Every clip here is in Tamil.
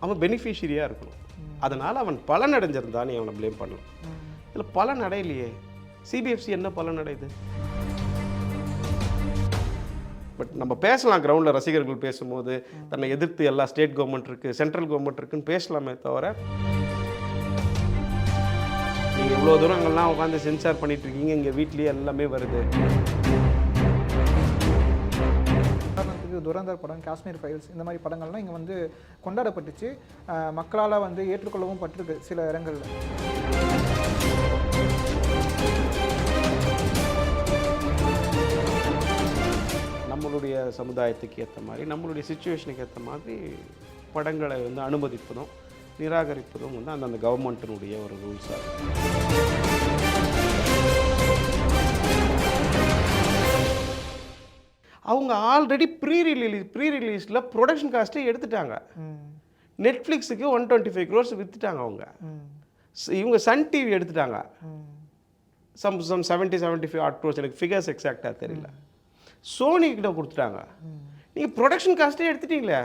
அவன் பெனிஃபிஷியரியாக இருக்கணும். அதனால் அவன் பலன் அடைஞ்சிருந்தா நீ அவனை ப்ளேம் பண்ணலாம். இதில் பலன் அடையலையே. சிபிஎஃப்சி என்ன பலன் அடையுது? பட் நம்ம பேசலாம் கிரவுண்டில் ரசிகர்கள் பேசும்போது தன்னை எதிர்த்து எல்லா ஸ்டேட் கவர்மெண்ட் இருக்குது, சென்ட்ரல் கவர்மெண்ட் இருக்குன்னு பேசலாமே தவிர நீங்கள் இவ்வளோ தூரங்கள்லாம் உட்காந்து சென்சார் பண்ணிட்டு இருக்கீங்க, இங்கே வீட்லேயே எல்லாமே வருது. துரந்தர் படம், காஷ்மீர் ஃபைல்ஸ், இந்த மாதிரி படங்கள்லாம் இங்கே வந்து கொண்டாடப்பட்டுச்சு. மக்களால் வந்து ஏற்றுக்கொள்ளவும் பட்டிருக்கு சில இடங்களில். நம்மளுடைய சமுதாயத்துக்கு ஏற்ற மாதிரி, நம்மளுடைய சிச்சுவேஷனுக்கு ஏற்ற மாதிரி படங்களை வந்து அனுமதிப்பதும் நிராகரிப்பதும் வந்து அந்தந்த கவர்மெண்ட்டினுடைய ஒரு ரூல்ஸாக இருக்கும். அவங்க ஆல்ரெடி ப்ரீ ரிலீஸில் ப்ரொடக்ஷன் காஸ்ட்டே எடுத்துட்டாங்க. நெட்ஃப்ளிக்ஸுக்கு 125 crores விற்றுட்டாங்க அவங்க. இவங்க சன் டிவி எடுத்துட்டாங்க. சம் 70-75 crores, எனக்கு ஃபிகர்ஸ் எக்ஸாக்டாக தெரியல. சோனி கிட்ட கொடுத்துட்டாங்க. நீங்கள் ப்ரொடக்ஷன் காஸ்ட்டே எடுத்துட்டீங்களே.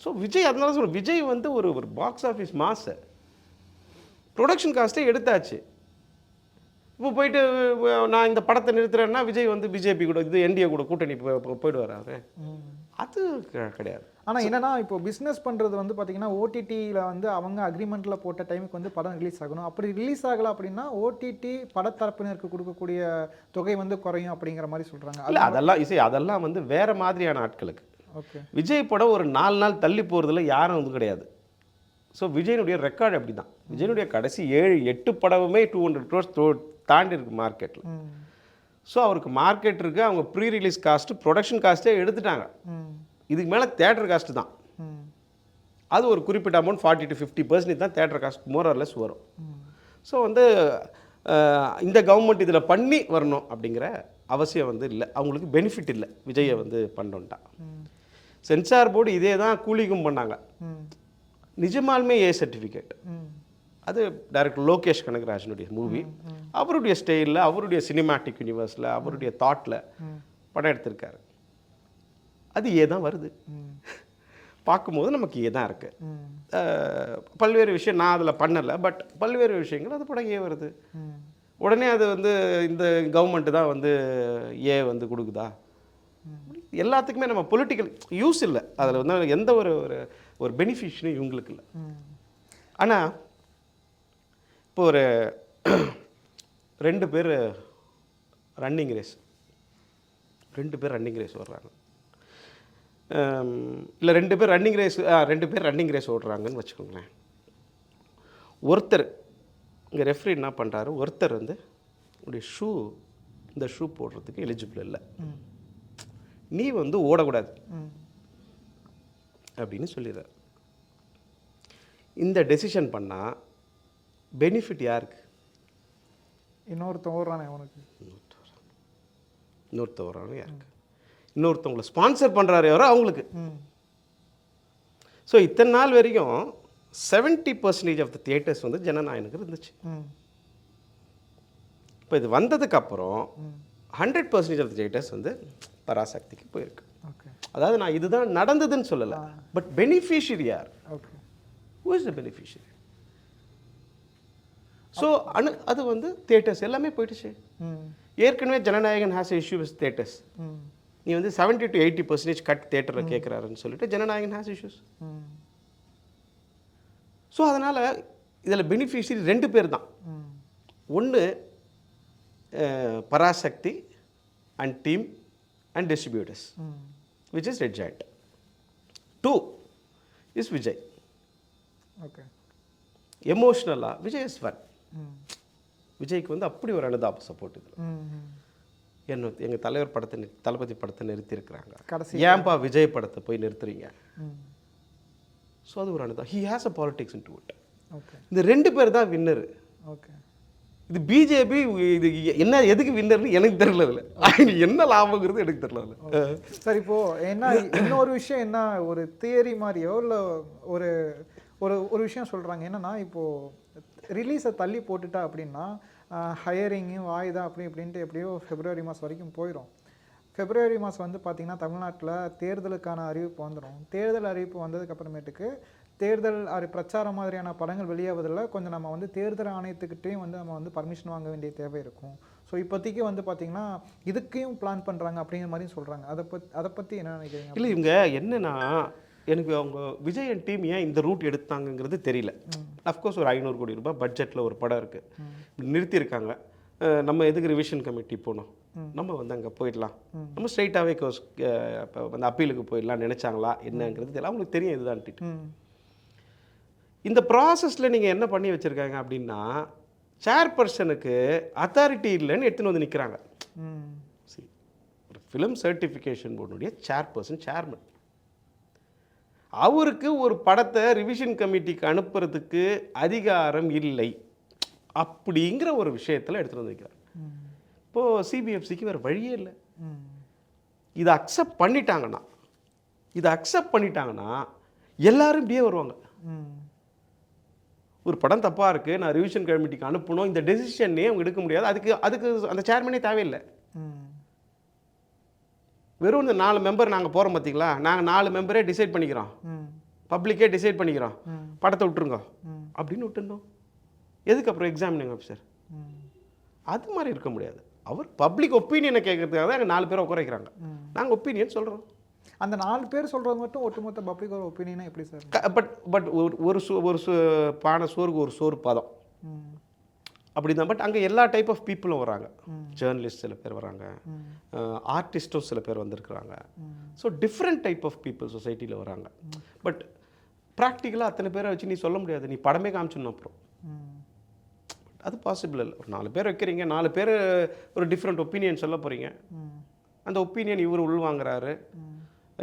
ஸோ விஜய், அதனால சொல்ல, விஜய் வந்து ஒரு பாக்ஸ் ஆஃபீஸ் மாஸ்டர். ப்ரொடக்ஷன் காஸ்ட்டே எடுத்தாச்சு. இப்போ போயிட்டு நான் இந்த படத்தை நிறுத்துறேன்னா விஜய் வந்து பிஜேபி கூட, இது என்டிஏ கூட கூட்டணி போயிடுவார் அவர். அது கிடையாது. ஆனால் என்னன்னா, இப்போ பிஸ்னஸ் பண்ணுறது வந்து பார்த்தீங்கன்னா ஓடிடியில் வந்து அவங்க அக்ரிமெண்ட்டில் போட்ட டைமுக்கு வந்து படம் ரிலீஸ் ஆகணும். அப்படி ரிலீஸ் ஆகலை அப்படின்னா ஓடிடி படத்தரப்பினருக்கு கொடுக்கக்கூடிய தொகை வந்து குறையும் அப்படிங்கிற மாதிரி சொல்கிறாங்க. இல்லை, அதெல்லாம் வந்து வேறு மாதிரியான ஆட்களுக்கு. ஓகே, விஜய் படம் ஒரு 4 நாள் தள்ளி போகிறதுல யாரும் வந்து கிடையாது. ஸோ விஜயனுடைய ரெக்கார்டு அப்படி தான். விஜயனுடைய கடைசி 7-8 படமுமே 200 crores தாண்டி இருக்குது மார்க்கெட்டில். ஸோ அவருக்கு மார்க்கெட் இருக்குது. அவங்க ப்ரீ ரிலீஸ் காஸ்ட்டு, ப்ரொடக்ஷன் காஸ்ட்டே எடுத்துட்டாங்க. இதுக்கு மேலே தேட்டர் காஸ்ட்டு தான். அது ஒரு குறிப்பிட்ட அமௌண்ட் 40-50% தான் தேட்டர் காஸ்ட் மோரர்லெஸ் வரும். ஸோ வந்து இந்த கவர்மெண்ட் இதில் பண்ணி வரணும் அப்படிங்கிற அவசியம் வந்து இல்லை. அவங்களுக்கு பெனிஃபிட் இல்லை விஜயை வந்து பண்ணோன்ட்டா. சென்சார் போர்டு இதே தான் கூலிக்கும் பண்ணாங்க. நிஜமாலுமே ஏ சர்டிஃபிகேட். அது டைரக்டர் லோகேஷ் கனகராஜனுடைய மூவி. அவருடைய ஸ்டைலில், அவருடைய சினிமாட்டிக் யூனிவர்ஸில், அவருடைய தாட்டில் படம் எடுத்திருக்காரு. அது ஏ தான் வருது. பார்க்கும்போது நமக்கு ஏ தான் இருக்குது. பல்வேறு விஷயம் நான் அதில் பண்ணலை, பட் பல்வேறு விஷயங்கள் அது படம் ஏ வருது. உடனே அது வந்து இந்த கவர்மெண்ட்டு தான் வந்து ஏ வந்து கொடுக்குதா? எல்லாத்துக்குமே நம்ம பொலிட்டிக்கல் யூஸ் இல்லை. அதில் வந்து எந்த ஒரு பெனிஃபிஷனும் இவங்களுக்கு இல்லை. ஆனால் இப்போ ஒரு 2 பேர் ரன்னிங் ரேஸ் ஓடுறாங்க. இல்லை 2 பேர் ரன்னிங் ரேஸ் ஓடுறாங்கன்னு வச்சுக்கோங்களேன். ஒருத்தர் இங்கே ரெஃப்ரி என்ன பண்ணுறாரு, ஒருத்தர் வந்து உடைய இந்த ஷூ போடுறதுக்கு எலிஜிபிள் இல்லை, நீ வந்து ஓடக்கூடாது அப்படின்னு சொல்லிடுறார். இந்த டெசிஷன் பண்ணால் பெனிஃபிட் யாருக்கு? இன்னொருத்தன் ஓடுறானே அவனுக்கு. இன்னொருத்தன் ஓடுறானு யாருக்கு? இன்னொருத்தவங்களை ஸ்பான்சர் பண்ணுறாரு யாரோ அவங்களுக்கு. ஸோ இத்தனை நாள் வரைக்கும் 70% ஆஃப் த தியேட்டர்ஸ் வந்து ஜனநாயகனுக்கு இருந்துச்சு. இப்போ இது வந்ததுக்கப்புறம் 100% ஆஃப் த தியேட்டர்ஸ் வந்து பராசக்திக்கு போயிருக்கு. அதாவது நான் இதுதான் நடந்ததுன்னு சொல்லலை, பட் பெனிஃபிஷியரி யார்? Who is the beneficiary? So அது வந்து தியேட்டர்ஸ் எல்லாமே போயிடுச்சு. ஏற்கனவே Jananayagan has issue with theatres. நீ வந்து 70-80% கட் தியேட்டரில் கேட்குறாருன்னு சொல்லிட்டு ஜனநாயகன் ஹேஸ் இஷ்யூஸ். ஸோ அதனால் இதில் பெனிஃபிஷியரி 2 பேர் தான். ஒன்று Parasakthi and team and distributors, which is Red Giant. 2 is Vijay. Okay. எமோஷ்னலாக விஜய் இஸ் ஃபன். விஜய்க்கு வந்து அப்படி ஒரு அனுதாப சப்போர்ட் இதில். எங்கள் தலைவர் படத்தை, தளபதி படத்தை நிறுத்தியிருக்கிறாங்க, ஏன்பா விஜய் படத்தை போய் நிறுத்துறீங்க? ஸோ அது ஒரு அனுதாபம். He has a politics in to it. இந்த 2 பேர் தான் வின்னர். இது பிஜேபி இது என்ன, எதுக்கு வின்னர்னு எனக்கு தெரியல. இல்லை என்ன லாபங்கிறது எனக்கு தெரியல. சார், இப்போது என்ன இன்னொரு விஷயம், என்ன ஒரு தியரி மாதிரியோ இல்லை ஒரு ஒரு விஷயம் சொல்கிறாங்க. என்னென்னா, இப்போது ரிலீஸை தள்ளி போட்டுட்டா அப்படின்னா ஹையரிங்கு வாய்தா அப்படின்ட்டு எப்படியோ February மாதம் வரைக்கும் போயிடும். பிப்ரவரி மாதம் வந்து பார்த்திங்கன்னா தமிழ்நாட்டில் தேர்தலுக்கான அறிவிப்பு வந்துடும். தேர்தல் அறிவிப்பு வந்ததுக்கப்புறமேட்டுக்கு தேர்தல் பிரச்சாரம் மாதிரியான படங்கள் வெளியாவதில் கொஞ்சம் நம்ம வந்து தேர்தல் ஆணையத்துக்கிட்டேயும் வந்து நம்ம வந்து பர்மிஷன் வாங்க வேண்டிய தேவை இருக்கும். ஸோ இப்போதைக்கு வந்து பார்த்திங்கன்னா இதுக்கையும் பிளான் பண்ணுறாங்க அப்படிங்கிற மாதிரியும் சொல்கிறாங்க. அதை பற்றி என்ன நினைக்கிறீங்க? இல்லை, இவங்க என்னன்னா, எனக்கு அவங்க விஜய் அண்ட் டீம் ஏன் இந்த ரூட் எடுத்தாங்கங்கிறது தெரியல. அஃப்கோர்ஸ் ஒரு 500 கோடி ரூபாய் பட்ஜெட்டில் ஒரு படம் இருக்குது, நிறுத்தியிருக்காங்க. நம்ம எதுக்கு ரிவிஷன் கமிட்டி போனோம், நம்ம வந்து அங்கே போயிடலாம், நம்ம ஸ்ட்ரைட்டாகவே இப்போ வந்து அப்பீலுக்கு போயிடலாம் நினச்சாங்களா என்னங்கிறது தெரியல. அவங்களுக்கு தெரியும் இதுதான்ட்டு. இந்த ப்ராசஸில் நீங்கள் என்ன பண்ணி வச்சுருக்காங்க அப்படின்னா, சேர்பர்சனுக்கு அத்தாரிட்டி இல்லைன்னு எடுத்துன்னு வந்து நிற்கிறாங்க. ஒரு ஃபிலிம் சர்டிஃபிகேஷன் போர்டுடைய சேர்மன், அவருக்கு ஒரு படத்தை ரிவிஷன் கமிட்டிக்கு அனுப்புறதுக்கு அதிகாரம் இல்லை அப்படிங்கிற ஒரு விஷயத்தில் எடுத்துகிட்டு வந்து வைக்கிறார். இப்போது சிபிஎஃப்சிக்கு வேறு வழியே இல்லை. இதை அக்செப்ட் பண்ணிட்டாங்கன்னா எல்லாரும் இப்படியே வருவாங்க. ஒரு படம் தப்பாக இருக்குது, நான் ரிவிஷன் கமிட்டிக்கு அனுப்பணும், இந்த டெசிஷனே அவங்க எடுக்க முடியாது. அதுக்கு அந்த சேர்மனே தேவையில்லை. வெறும் இந்த 4 மெம்பர் நாங்கள் போகிறோம் பார்த்தீங்களா, நாங்கள் 4 மெம்பரே டிசைட் பண்ணிக்கிறோம், பப்ளிக்கே டிசைட் பண்ணிக்கிறோம், படத்தை விட்டுருங்க அப்படின்னு விட்டுருந்தோம். எதுக்கு அப்புறம் எக்ஸாமினிங் ஆஃபீஸர்? அது மாதிரி இருக்க முடியாது. அவர் பப்ளிக் ஒப்பீனியனை கேட்கறதுக்காக தான் எங்கள் 4 பேரை உட்கார வைக்கிறாங்க. நாங்கள் ஒப்பீனியன் சொல்கிறோம். அந்த 4 பேர் சொல்கிறது மட்டும் ஒட்டுமொத்த பப்ளிக் ஒரு ஒப்பீனியனா எப்படி சார்? பட் ஒரு பானை சோறுக்கு ஒரு சோறு பதம் அப்படி தான். பட் அங்கே எல்லா டைப் ஆஃப் பீப்புளும் வராங்க. ஜேர்னலிஸ்ட் சில பேர் வராங்க, ஆர்டிஸ்ட்டும் சில பேர் வந்திருக்கிறாங்க. So different type of people சொசைட்டியில் வராங்க. பட் ப்ராக்டிக்கலாக அத்தனை பேரை வச்சு நீ சொல்ல முடியாது, நீ படமே காமிச்சிடணும். அப்புறம் அது பாசிபிள் இல்லை. ஒரு 4 பேர் வைக்கிறீங்க, 4 பேர் ஒரு டிஃப்ரெண்ட் ஒப்பீனியன் சொல்ல போகிறீங்க. அந்த ஒப்பீனியன் இவர் உள்வாங்கிறாரு,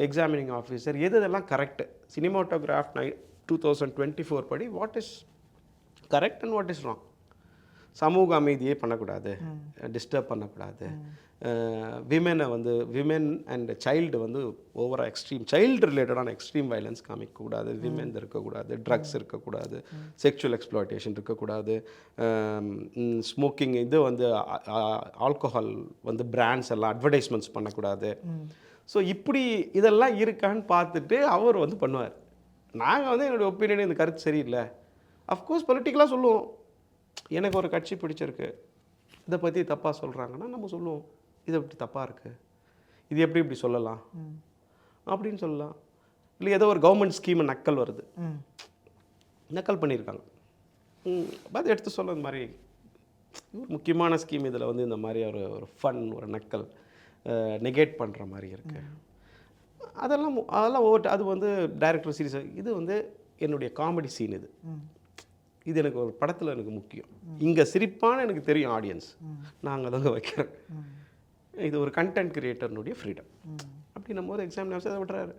எக்ஸாமினிங் ஆஃபீஸர். எதெல்லாம் கரெக்டு? சினிமாட்டோகிராஃப் 2024 படி what is correct and what is wrong? சமூக அமைதியே பண்ணக்கூடாது, டிஸ்டர்ப் பண்ணக்கூடாது, விமென் அண்ட் சைல்டு வந்து ஓவராக எக்ஸ்ட்ரீம் சைல்டு ரிலேட்டடான எக்ஸ்ட்ரீம் வயலன்ஸ் காமிக்கக்கூடாது, விமென் இருக்கக்கூடாது, ட்ரக்ஸ் இருக்கக்கூடாது, செக்ஷுவல் எக்ஸ்ப்ளாய்டேஷன் இருக்கக்கூடாது, ஸ்மோக்கிங் இது வந்து ஆல்கோஹால் வந்து பிராண்ட்ஸ் எல்லாம் அட்வர்டைஸ்மெண்ட்ஸ் பண்ணக்கூடாது. ஸோ இப்படி இதெல்லாம் இருக்கான்னு பார்த்துட்டு அவர் வந்து பண்ணுவார். நாங்கள் வந்து என்னுடைய ஒப்பீனியன் இந்த கருத்து சரியில்லை. அஃப்கோர்ஸ் பொலிட்டிக்கலாக சொல்லுவோம், எனக்கு ஒரு கட்சி பிடிச்சிருக்கு, இதை பற்றி தப்பாக சொல்கிறாங்கன்னா நம்ம சொல்லுவோம், இதை எப்படி தப்பாக இருக்குது, இது எப்படி இப்படி சொல்லலாம் அப்படின்னு சொல்லலாம். இல்லை ஏதோ ஒரு கவர்மெண்ட் ஸ்கீமை நக்கல் வருது, நக்கல் பண்ணியிருக்காங்க, அது எடுத்து சொல்ல இந்த மாதிரி ஒரு முக்கியமான ஸ்கீம் இதில் வந்து இந்த மாதிரி ஒரு ஃபன் ஒரு நக்கல் நெகேட் பண்ணுற மாதிரி இருக்குது. அதெல்லாம் அது வந்து டைரக்டர் சீரியஸாக இது வந்து என்னுடைய காமெடி சீன், இது எனக்கு ஒரு படத்தில் எனக்கு முக்கியம். இங்கே சிரிப்பான எனக்கு தெரியும் ஆடியன்ஸ், நாங்கள் தாங்க வைக்கிறேன். இது ஒரு கண்டென்ட் கிரியேட்டர்னுடைய ஃப்ரீடம். அப்படி நம்ம ஒரு எக்ஸாம் அதை விட்டுறாரு.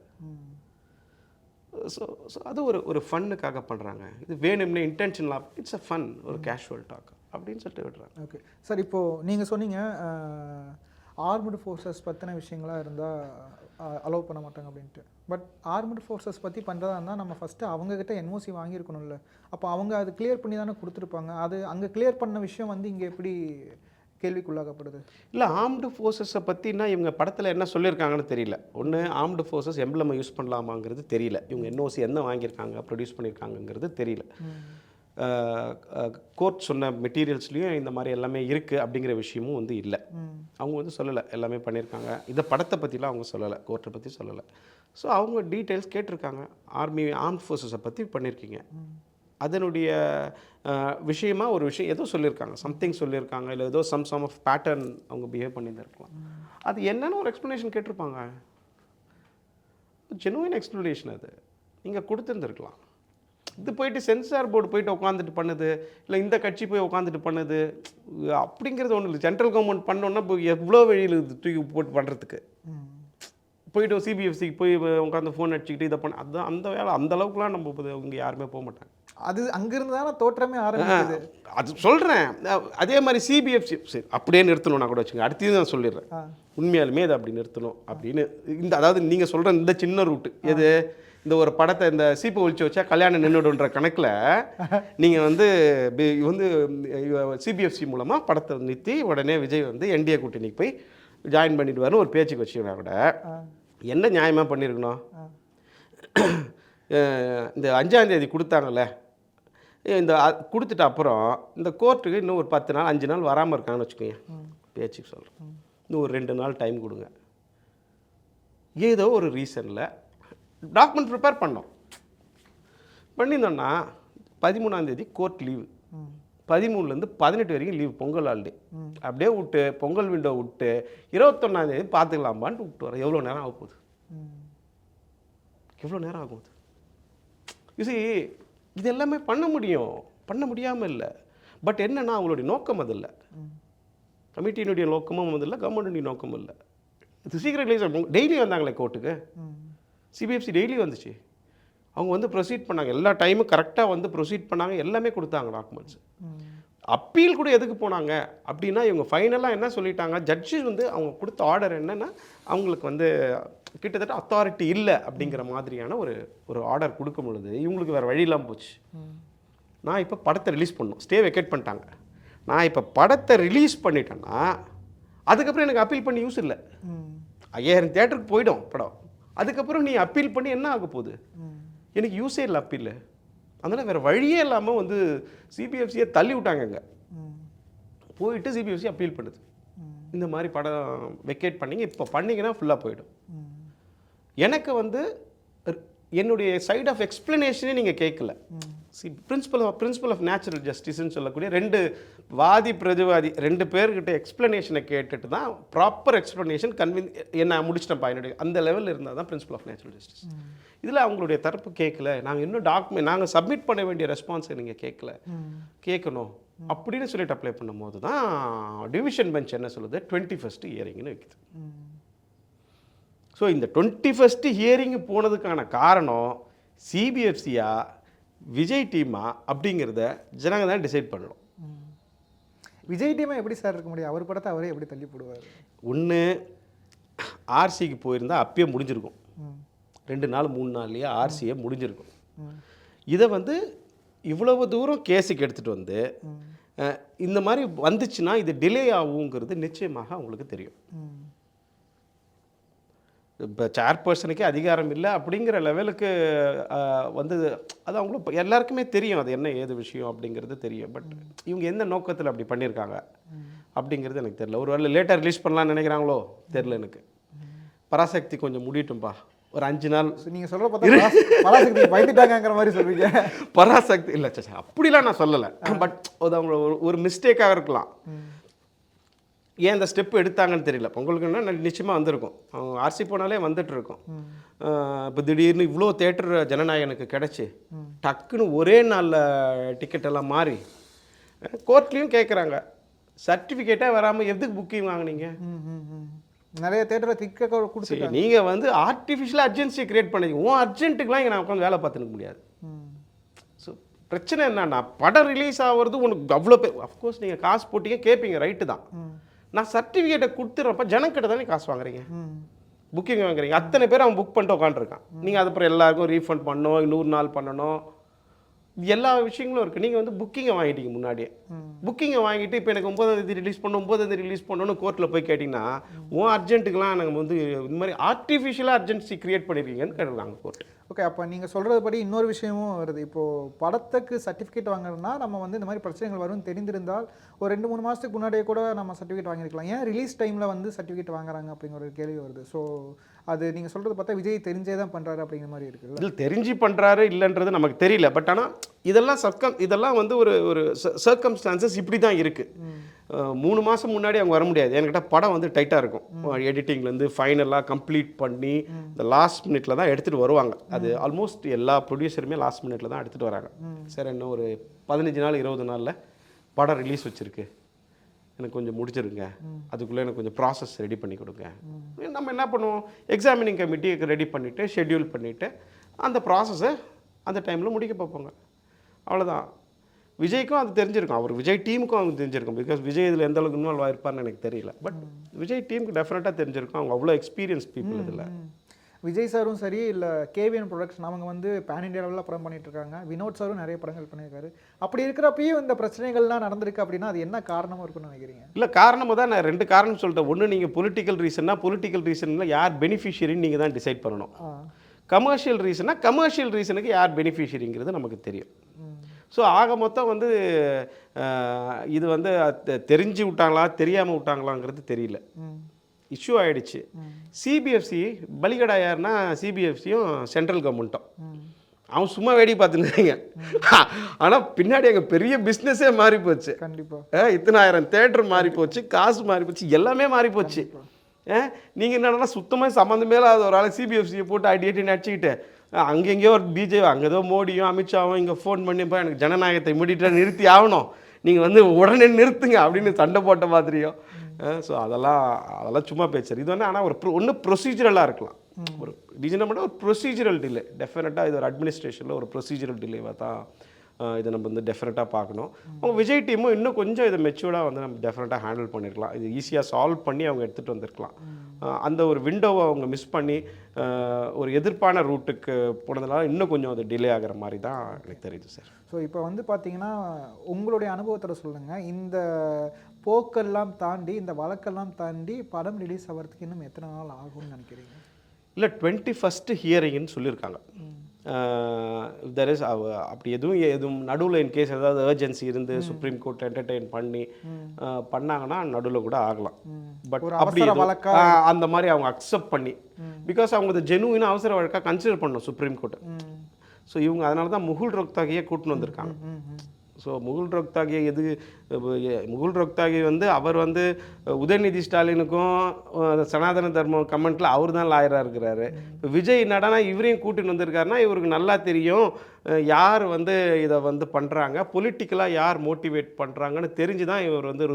ஸோ அது ஒரு ஃபன்னுக்காக பண்ணுறாங்க. இது வேணும்னே இன்டென்ஷனலாக இட்ஸ் அ ஃபன், ஒரு கேஷுவல் டாக் அப்படின்னு சொல்லிட்டு விட்டுறாங்க. ஓகே சார், இப்போது நீங்கள் சொன்னீங்க ஆர்மடு ஃபோர்ஸஸ் பற்றின விஷயங்களாக இருந்தால் அலோவ் பண்ண மாட்டாங்க அப்படின்ட்டு. பட் ஆர்மடு ஃபோர்ஸஸ் பற்றி பண்ணுறதா இருந்தால் நம்ம ஃபஸ்ட்டு அவங்கக்கிட்ட என்ஓசி வாங்கியிருக்கணும்ல. அப்போ அவங்க அது கிளியர் பண்ணி தானே கொடுத்துருப்பாங்க. அது அங்கே கிளியர் பண்ண விஷயம் வந்து இங்கே எப்படி கேள்விக்குள்ளாக்கப்படுது? இல்லை, ஆர்ம்டு ஃபோர்ஸஸை பற்றினா இவங்க படத்தில் என்ன சொல்லியிருக்காங்கன்னு தெரியல. ஒன்று ஆர்ம்டு ஃபோர்ஸஸ் எம்ப்ளமை யூஸ் பண்ணலாமாங்கிறது தெரியல. இவங்க என்ஓசி என்ன வாங்கியிருக்காங்க, ப்ரொடியூஸ் பண்ணியிருக்காங்கங்கிறது தெரியல. கோர்ட் சொன்ன மெட்டீரியல்ஸ்லேயும் இந்த மாதிரி எல்லாமே இருக்குது அப்படிங்கிற விஷயமும் வந்து இல்லை. அவங்க வந்து சொல்லலை, எல்லாமே பண்ணியிருக்காங்க. இதை படத்தை பற்றிலாம் அவங்க சொல்லலை, கோர்ட்டை பற்றி சொல்லலை. ஸோ அவங்க டீட்டெயில்ஸ் கேட்டிருக்காங்க. ஆர்ம்ட் ஃபோர்ஸஸை பற்றி பண்ணியிருக்கீங்க, அதனுடைய விஷயமா ஒரு விஷயம் ஏதோ சொல்லியிருக்காங்க, சம்திங் சொல்லியிருக்காங்க, இல்லை ஏதோ சம் ஆஃப் பேட்டர்ன் அவங்க பிஹேவ் பண்ணியிருந்துருக்கலாம். அது என்னென்னு ஒரு எக்ஸ்ப்ளனேஷன் கேட்டிருப்பாங்க. ஜெனுவின் எக்ஸ்ப்ளனேஷன் அது நீங்கள் கொடுத்துருந்துருக்கலாம். இது போயிட்டு சென்சார் போர்டு போயிட்டு உட்காந்துட்டு பண்ணுது, இல்லை இந்த கட்சி போய் உட்காந்துட்டு பண்ணுது அப்படிங்கிறது ஒன்றும் இல்லை. சென்ட்ரல் கவர்மெண்ட் பண்ணோன்னா இப்போ எவ்வளோ வழியில் தூக்கி போட்டு பண்ணுறதுக்கு போயிட்டு சிபிஎஃப்சிக்கு போய் உட்காந்து ஃபோன் அடிச்சுக்கிட்டு இதை பண்ண அதுதான் அந்த வேலை. அந்த அளவுக்குலாம் நம்ம இவங்க யாருமே போக மாட்டாங்க. அது அங்கேருந்து தானே தோற்றமே ஆரம்பிக்குது. அது சொல்கிறேன். அதே மாதிரி சிபிஎஃப்சி சரி அப்படியே நிறுத்தணும்னா கூட வச்சுங்க, அடுத்தது நான் சொல்லிடுறேன். உண்மையாலுமே அதை அப்படி நிறுத்தணும் அப்படின்னு அதாவது நீங்கள் சொல்கிற இந்த சின்ன ரூட்டு எது, இந்த ஒரு படத்தை இந்த சீப்பை ஒழிச்சு வச்சா கல்யாணம் நின்றுடுன்ற கணக்கில் நீங்கள் வந்து சிபிஎஃப்சி மூலமாக படத்தை நிறுத்தி உடனே விஜய் வந்து என்டிஏ கூட்டணிக்கு போய் ஜாயின் பண்ணிடுவாருன்னு ஒரு பேச்சுக்கு வச்சுக்கினா கூட என்ன நியாயமாக பண்ணியிருக்கணும்? இந்த 5ஆம் தேதி கொடுத்தாங்கல்ல, இந்த கொடுத்துட்ட அப்புறம் இந்த கோர்ட்டுக்கு இன்னும் ஒரு 10 நாள் 5 நாள் வராமல் இருக்காங்கன்னு வச்சுக்கோங்க, பேச்சுக்கு சொல்கிறேன், இன்னும் ஒரு 2 நாள் டைம் கொடுங்க. ஏதோ ஒரு ரீசனில் டாக்குமெண்ட் ப்ரிப்பேர் பண்ணோம், பண்ணியிருந்தோன்னா 13ஆம் தேதி கோர்ட் லீவு, 13லேருந்து 18 வரைக்கும் லீவ், பொங்கல் ஹாலிடே, அப்படியே விட்டு பொங்கல் விண்டோ விட்டு 21ஆம் தேதி பார்த்துக்கலாமான்ட்டு விட்டு வர எவ்வளோ நேரம் ஆக போகுது? எவ்வளோ நேரம் ஆகும்? இது இது எல்லாமே பண்ண முடியும், பண்ண முடியாமல் இல்லை. பட் என்னென்னா அவங்களுடைய நோக்கம் அது இல்லை, கமிட்டியினுடைய நோக்கமும் அது இல்லை, கவர்மெண்ட்டுடைய நோக்கமும் இல்லை. இது சீக்கிரம் ரிலீஸ் டெய்லி வந்தாங்களே கோர்ட்டுக்கு, சிபிஎஃப்சி டெய்லி வந்துச்சு, அவங்க வந்து ப்ரொசீட் பண்ணாங்க, எல்லா டைமும் கரெக்டாக வந்து ப்ரொசீட் பண்ணாங்க, எல்லாமே கொடுத்தாங்க டாக்குமெண்ட்ஸ். அப்பீல் கூட எதுக்கு போனாங்க அப்படின்னா, இவங்க ஃபைனலாக என்ன சொல்லிட்டாங்க, ஜட்ஜி வந்து அவங்க கொடுத்த ஆர்டர் என்னென்னா, அவங்களுக்கு வந்து கிட்டத்தட்ட அத்தாரிட்டி இல்லை அப்படிங்கிற மாதிரியான ஒரு ஆர்டர் கொடுக்கும் பொழுது இவங்களுக்கு வேறு வழியெல்லாம் போச்சு. நான் இப்போ படத்தை ரிலீஸ் பண்ணணும், ஸ்டே வெக்கேட் பண்ணிட்டாங்க, நான் இப்போ படத்தை ரிலீஸ் பண்ணிட்டேன்னா அதுக்கப்புறம் எனக்கு அப்பீல் பண்ணி யூஸ் இல்லை. 5000 தியேட்டருக்கு போயிடும் படம், அதுக்கப்புறம் நீ அப்பீல் பண்ணி என்ன ஆக போகுது? எனக்கு யூஸே இல்லை அப்பீல். அதனால் வேறு வழியே இல்லாமல் வந்து சிபிஎஃப்சியை தள்ளி விட்டாங்கங்க. போயிட்டு சிபிஎஃப்சி அப்பீல் பண்ணுது, இந்த மாதிரி படம் வெக்கேட் பண்ணிங்க, இப்போ பண்ணிங்கன்னா ஃபுல்லாக போயிடும். எனக்கு வந்து என்னுடைய சைட் ஆஃப் எக்ஸ்பிளனேஷனே நீங்கள் கேட்கல. பிரின்சிபல் ஆஃப் நேச்சுரல் ஜஸ்டிஸ்ன்னு சொல்லக்கூடிய 2 வாதி பிரதிவாதி 2 பேர்கிட்ட எக்ஸ்பிளனேஷனை கேட்டுட்டு தான் ப்ராப்பர் எக்ஸ்பிளனேஷன் என்ன முடிச்சிட்டேன் என்னுடைய அந்த லெவலில் இருந்தால் தான் பிரின்சிபல் ஆஃப் நேச்சுரல் ஜஸ்டிஸ். இதில் அவங்களுடைய தரப்பு கேட்கல, நாங்கள் இன்னும் டாக்குமெண்ட் நாங்கள் சப்மிட் பண்ண வேண்டிய ரெஸ்பான்ஸை நீங்கள் கேட்கல, கேட்கணும் அப்படின்னு சொல்லிட்டு அப்ளை பண்ணும்போது தான் டிவிஷன் பெஞ்ச் என்ன சொல்லுது, 21st ஹியரிங்னு வைக்குது. ஸோ இந்த 21st ஹியரிங்கு போனதுக்கான காரணம் சிபிஎஃப்சியா விஜய் டீமா அப்படிங்கிறத ஜனங்க தான் டிசைட் பண்ணணும். விஜய் டீமா எப்படி சார் இருக்க முடியும்? அவர் படத்தை அவரே எப்படி தள்ளி போடுவார்? ஒன்று ஆர்சிக்கு போயிருந்தால் அப்பயே முடிஞ்சிருக்கும், 2 நாள் 3 நாள்லேயே ஆர்சியை முடிஞ்சிருக்கும். இதை வந்து இவ்வளவு தூரம் கேஸுக்கு எடுத்துகிட்டு வந்து இந்த மாதிரி வந்துச்சுன்னா இது டிலே ஆகுங்கிறது நிச்சயமாக அவங்களுக்கு தெரியும். இப்போ சேர்பர்சனுக்கே அதிகாரம் இல்லை அப்படிங்கிற லெவலுக்கு வந்து அது அவங்களுக்கு எல்லாருக்குமே தெரியும், அது என்ன ஏது விஷயம் அப்படிங்கிறது தெரியும். பட் இவங்க எந்த நோக்கத்தில் அப்படி பண்ணியிருக்காங்க அப்படிங்கிறது எனக்கு தெரியல. ஒரு வேளை லேட்டாக ரிலீஸ் பண்ணலான்னு நினைக்கிறாங்களோ தெரில எனக்கு. பராசக்தி கொஞ்சம் முடியட்டும்பா, ஒரு 5 நாள். நீங்கள் சொல்கிற பார்த்தா பராசக்தி பயந்துட்டாங்கிற மாதிரி சொல்கிறீங்க. பராசக்தி இல்லை சார், அப்படிலாம் நான் சொல்லலை. பட் அது அவங்க ஒரு மிஸ்டேக்காக இருக்கலாம். ஏன் இந்த ஸ்டெப் எடுத்தாங்கன்னு தெரியல. பொங்கலுக்குன்னா நிச்சயமாக வந்திருக்கும், அவங்க ஆர்சி போனாலே வந்துட்டு இருக்கோம். இப்போ திடீர்னு இவ்வளோ தேட்டர் ஜனநாயகனுக்கு கிடச்சி டக்குன்னு ஒரே நாளில் டிக்கெட் எல்லாம் மாறி கோர்ட்லேயும் கேட்குறாங்க, சர்டிஃபிகேட்டாக வராமல் எதுக்கு புக்கிங் வாங்கினீங்க? நிறைய தேட்டரை திக்க கொடுத்து நீங்கள் வந்து ஆர்டிஃபிஷியலாக அர்ஜென்சியை க்ரியேட் பண்ணி அர்ஜென்ட்டுக்கெலாம் இங்கே நான் உட்காந்து வேலை பார்த்துக்க முடியாது. ஸோ பிரச்சனை என்னன்னா, படம் ரிலீஸ் ஆகிறது உனக்கு அவ்வளோ பேர் அஃப்கோர்ஸ் நீங்கள் காசு போட்டிங்க கேட்பீங்க, ரைட்டு தான். நான் சர்டிஃபிகேட்டை கொடுத்துட்றப்ப ஜனக்கிட்ட தானே காசு வாங்குறீங்க, புக்கிங் வாங்குறீங்க. அத்தனை பேர் அவன் புக் பண்ணிட்டு உட்காந்துருக்கான். நீங்கள் அது அப்புறம் எல்லாருக்கும் ரீஃபண்ட் பண்ணணும், 100 நாள் பண்ணணும், எல்லா விஷயங்களும் இருக்குது. நீங்கள் வந்து புக்கிங்கை வாங்கிட்டீங்க முன்னாடியே. புக்கிங்கை வாங்கிட்டு இப்போ எனக்கு 9ஆம் தேதி ரிலீஸ் பண்ணணும், 9ஆம் தேதி ரிலீஸ் பண்ணணும்னு கோர்ட்டில் போய் கேட்டிங்கன்னா, அர்ஜென்ட்டுக்கெலாம் நாங்கள் வந்து இந்த மாதிரி ஆர்டிஃபிஷியலாக அர்ஜென்சி க்ரியேட் பண்ணியிருக்கீங்கன்னு கேட்டுருக்காங்க கோர்ட். ஓகே, அப்போ நீங்கள் சொல்கிறது படி இன்னொரு விஷயமும் வருது. இப்போது படத்துக்கு சர்டிஃபிகேட் வாங்குறதுனா நம்ம வந்து இந்த மாதிரி பிரச்சனைகள் வரும்னு தெரிந்திருந்தால் ஒரு 2-3 மாதத்துக்கு முன்னாடியே கூட நம்ம சர்டிஃபிகேட் வாங்கியிருக்கலாம். ஏன் ரிலீஸ் டைமில் வந்து சர்டிஃபிகேட் வாங்குறாங்க அப்படிங்கிற ஒரு கேள்வி வருது. ஸோ அது நீங்கள் சொல்கிறது பார்த்தா விஜய் தெரிஞ்சே தான் பண்ணுறாரு அப்படிங்கிற மாதிரி இருக்குது. இதில் தெரிஞ்சு பண்ணுறாரு இல்லைன்றது நமக்கு தெரியல. பட் ஆனால் இதெல்லாம் வந்து ஒரு சர்க்கம்ஸ்டான்சஸ் இப்படி தான் இருக்குது. 3 மாதம் முன்னாடி அவங்க வர முடியாது. என்கிட்ட படம் வந்து டைட்டாக இருக்கும், எடிட்டிங்லேருந்து ஃபைனலாக கம்ப்ளீட் பண்ணி இந்த லாஸ்ட் மினிட்ல தான் எடுத்துகிட்டு வருவாங்க. அது ஆல்மோஸ்ட் எல்லா ப்ரொடியூசருமே லாஸ்ட் மினிட்ல தான் எடுத்துகிட்டு வராங்க. சார் இன்னும் ஒரு 15 நாள் 20 நாளில் படம் ரிலீஸ் வச்சுருக்கு, எனக்கு கொஞ்சம் முடிச்சிருங்க, அதுக்குள்ளே எனக்கு கொஞ்சம் ப்ராசஸ் ரெடி பண்ணி கொடுங்க. நம்ம என்ன பண்ணுவோம், எக்ஸாமினிங் கமிட்டியை ரெடி பண்ணிவிட்டு ஷெட்யூல் பண்ணிவிட்டு அந்த ப்ராசஸை அந்த டைமில் முடிக்க பார்ப்போங்க. அவ்வளோதான். விஜய்க்கும் அது தெரிஞ்சிருக்கும், அவர் விஜய் டீமுக்கும் அவங்க தெரிஞ்சிருக்கும். பிகாஸ் விஜய் இதில் எந்த அளவுக்கு இன்வால்வ் ஆயிருப்பார்னு எனக்கு தெரியல. பட் விஜய் டீமுக்கு டெஃபினட்டாக தெரிஞ்சிருக்கும், அவங்க அவ்வளோ எக்ஸ்பீரியன்ஸ் பீப்புள் இதில். விஜய் சாரும் சரி இல்லை கேவிஎன் ப்ரொடக்ஷன் அவங்க வந்து பேன் இண்டியா லெவலில் படம் பண்ணிட்டு இருக்காங்க. வினோத் சாரும் நிறைய படங்கள் பண்ணியிருக்காரு. அப்படி இருக்கிறப்பயும் இந்த பிரச்சனைகள்லாம் நடந்திருக்கு அப்படின்னா அது என்ன காரணமாக இருக்குன்னு நினைக்கிறீங்க? இல்லை காரணமாக தான் நான் 2 காரணம் சொல்லிட்டேன். ஒன்று நீங்கள் பொலிட்டிக்கல் ரீசன்னா பொலிட்டிக்கல் ரீசனில் யார் பெனிஃபிஷியரின்னு நீங்கள் தான் டிசைட் பண்ணணும். கமர்ஷியல் ரீசன்னா கமர்ஷியல் ரீசனுக்கு யார் பெனிஃபிஷியரிங்கிறது நமக்கு தெரியும். ஸோ ஆக மொத்தம் வந்து இது வந்து தெரிஞ்சு விட்டாங்களா தெரியாமல் விட்டாங்களாங்கிறது தெரியல. இஷ்யூ ஆகிடுச்சு. சிபிஎஃப்சி பலிகடா யாருன்னா சிபிஎஃப்சியும் சென்ட்ரல் கவர்மெண்ட்டும். அவன் சும்மா வேடி பார்த்துருக்காங்க. ஆனால் பின்னாடி எங்கள் பெரிய பிஸ்னஸே மாறி போச்சு. கண்டிப்பாக இத்தனாயிரம் தேட்டர் மாறி போச்சு, காசு மாறி போச்சு, எல்லாமே மாறி போச்சு. நீங்கள் என்னன்னா சுத்தமாக சம்மந்தமே இல்லாத ஒரு ஆள் சிபிஎஃப்சியை போட்டு அடிட்டு அடிச்சுக்கிட்டு அங்கெங்கேயோ ஒரு பிஜேபி அங்கே ஏதோ மோடியும் அமித்ஷாவும் இங்கே ஃபோன் பண்ணிப்போ எனக்கு ஜனநாயகத்தை முடிட்டு நிறுத்தி ஆகணும், நீங்கள் வந்து உடனே நிறுத்துங்க அப்படின்னு சண்டை போட்ட மாதிரியும். ஸோ அதெல்லாம் சும்மா பேசுறது. இது வந்து ஆனால் ஒன்று ப்ரொசீஜரலாக இருக்கலாம். ஒரு ரீசனபிளாக ஒரு ப்ரொசீஜரல் டிலே. டெஃபினட்டாக இது ஒரு அட்மினிஸ்ட்ரேஷனில் ஒரு ப்ரொசீஜரல் டிலேவாக தான் இதை நம்ம வந்து டெஃபினட்டாக பார்க்கணும். அவங்க விஜய் டீமும் இன்னும் கொஞ்சம் இதை மெச்சூர்டாக வந்து நம்ம டெஃபினட்டாக ஹேண்டில் பண்ணியிருக்கலாம். இது ஈஸியாக சால்வ் பண்ணி அவங்க எடுத்துகிட்டு வந்திருக்கலாம். அந்த ஒரு விண்டோவை அவங்க மிஸ் பண்ணி ஒரு எதிர்ப்பான ரூட்டுக்கு போனதுனால இன்னும் கொஞ்சம் அது டிலே ஆகிற மாதிரி தான் எனக்கு தெரியுது சார். ஸோ இப்போ வந்து பார்த்தீங்கன்னா உங்களுடைய அனுபவத்தில் சொல்லுங்கள், இந்த போக்கெல்லாம் தாண்டி இந்த வழக்கெல்லாம் தாண்டி படம் ரிலீஸ் ஆகிறதுக்கு இன்னும் எத்தனை நாள் ஆகும்னு நினைக்கிறீங்க? இல்லை 21st ஹியரிங்னு சொல்லியிருக்காங்க. தெர் இஸ் அப்படி எதுவும் நடுவில் இன்கேஸ் ஏதாவது அர்ஜென்சி இருந்து சுப்ரீம் கோர்ட் என்டர்டெயின் பண்ணாங்கன்னா நடுவில் கூட ஆகலாம். பட் அப்படி அந்த மாதிரி அவங்க அக்செப்ட் பண்ணி பிகாஸ் அவங்க இந்த ஜெனுவின் அவசர வழக்காக கன்சிடர் பண்ணணும் சுப்ரீம் கோர்ட்டு. ஸோ இவங்க அதனால தான் முகுல் ரோக்தாகியை கூட்டின்னு வந்திருக்காங்க. ஸோ முகுல் ரோக்தாகி வந்து அவர் வந்து உதயநிதி ஸ்டாலினுக்கும் சனாதன தர்மம் கமெண்ட்டில் அவர் தான் லாயராக இருக்கிறாரு. இப்போ விஜய் நடனா இவரையும் கூட்டின்னு வந்திருக்காருன்னா இவருக்கு நல்லா தெரியும் யார் வந்து இதை வந்து பண்ணுறாங்க, பொலிட்டிக்கலாக யார் மோட்டிவேட் பண்ணுறாங்கன்னு தெரிஞ்சு தான் இவர் வந்து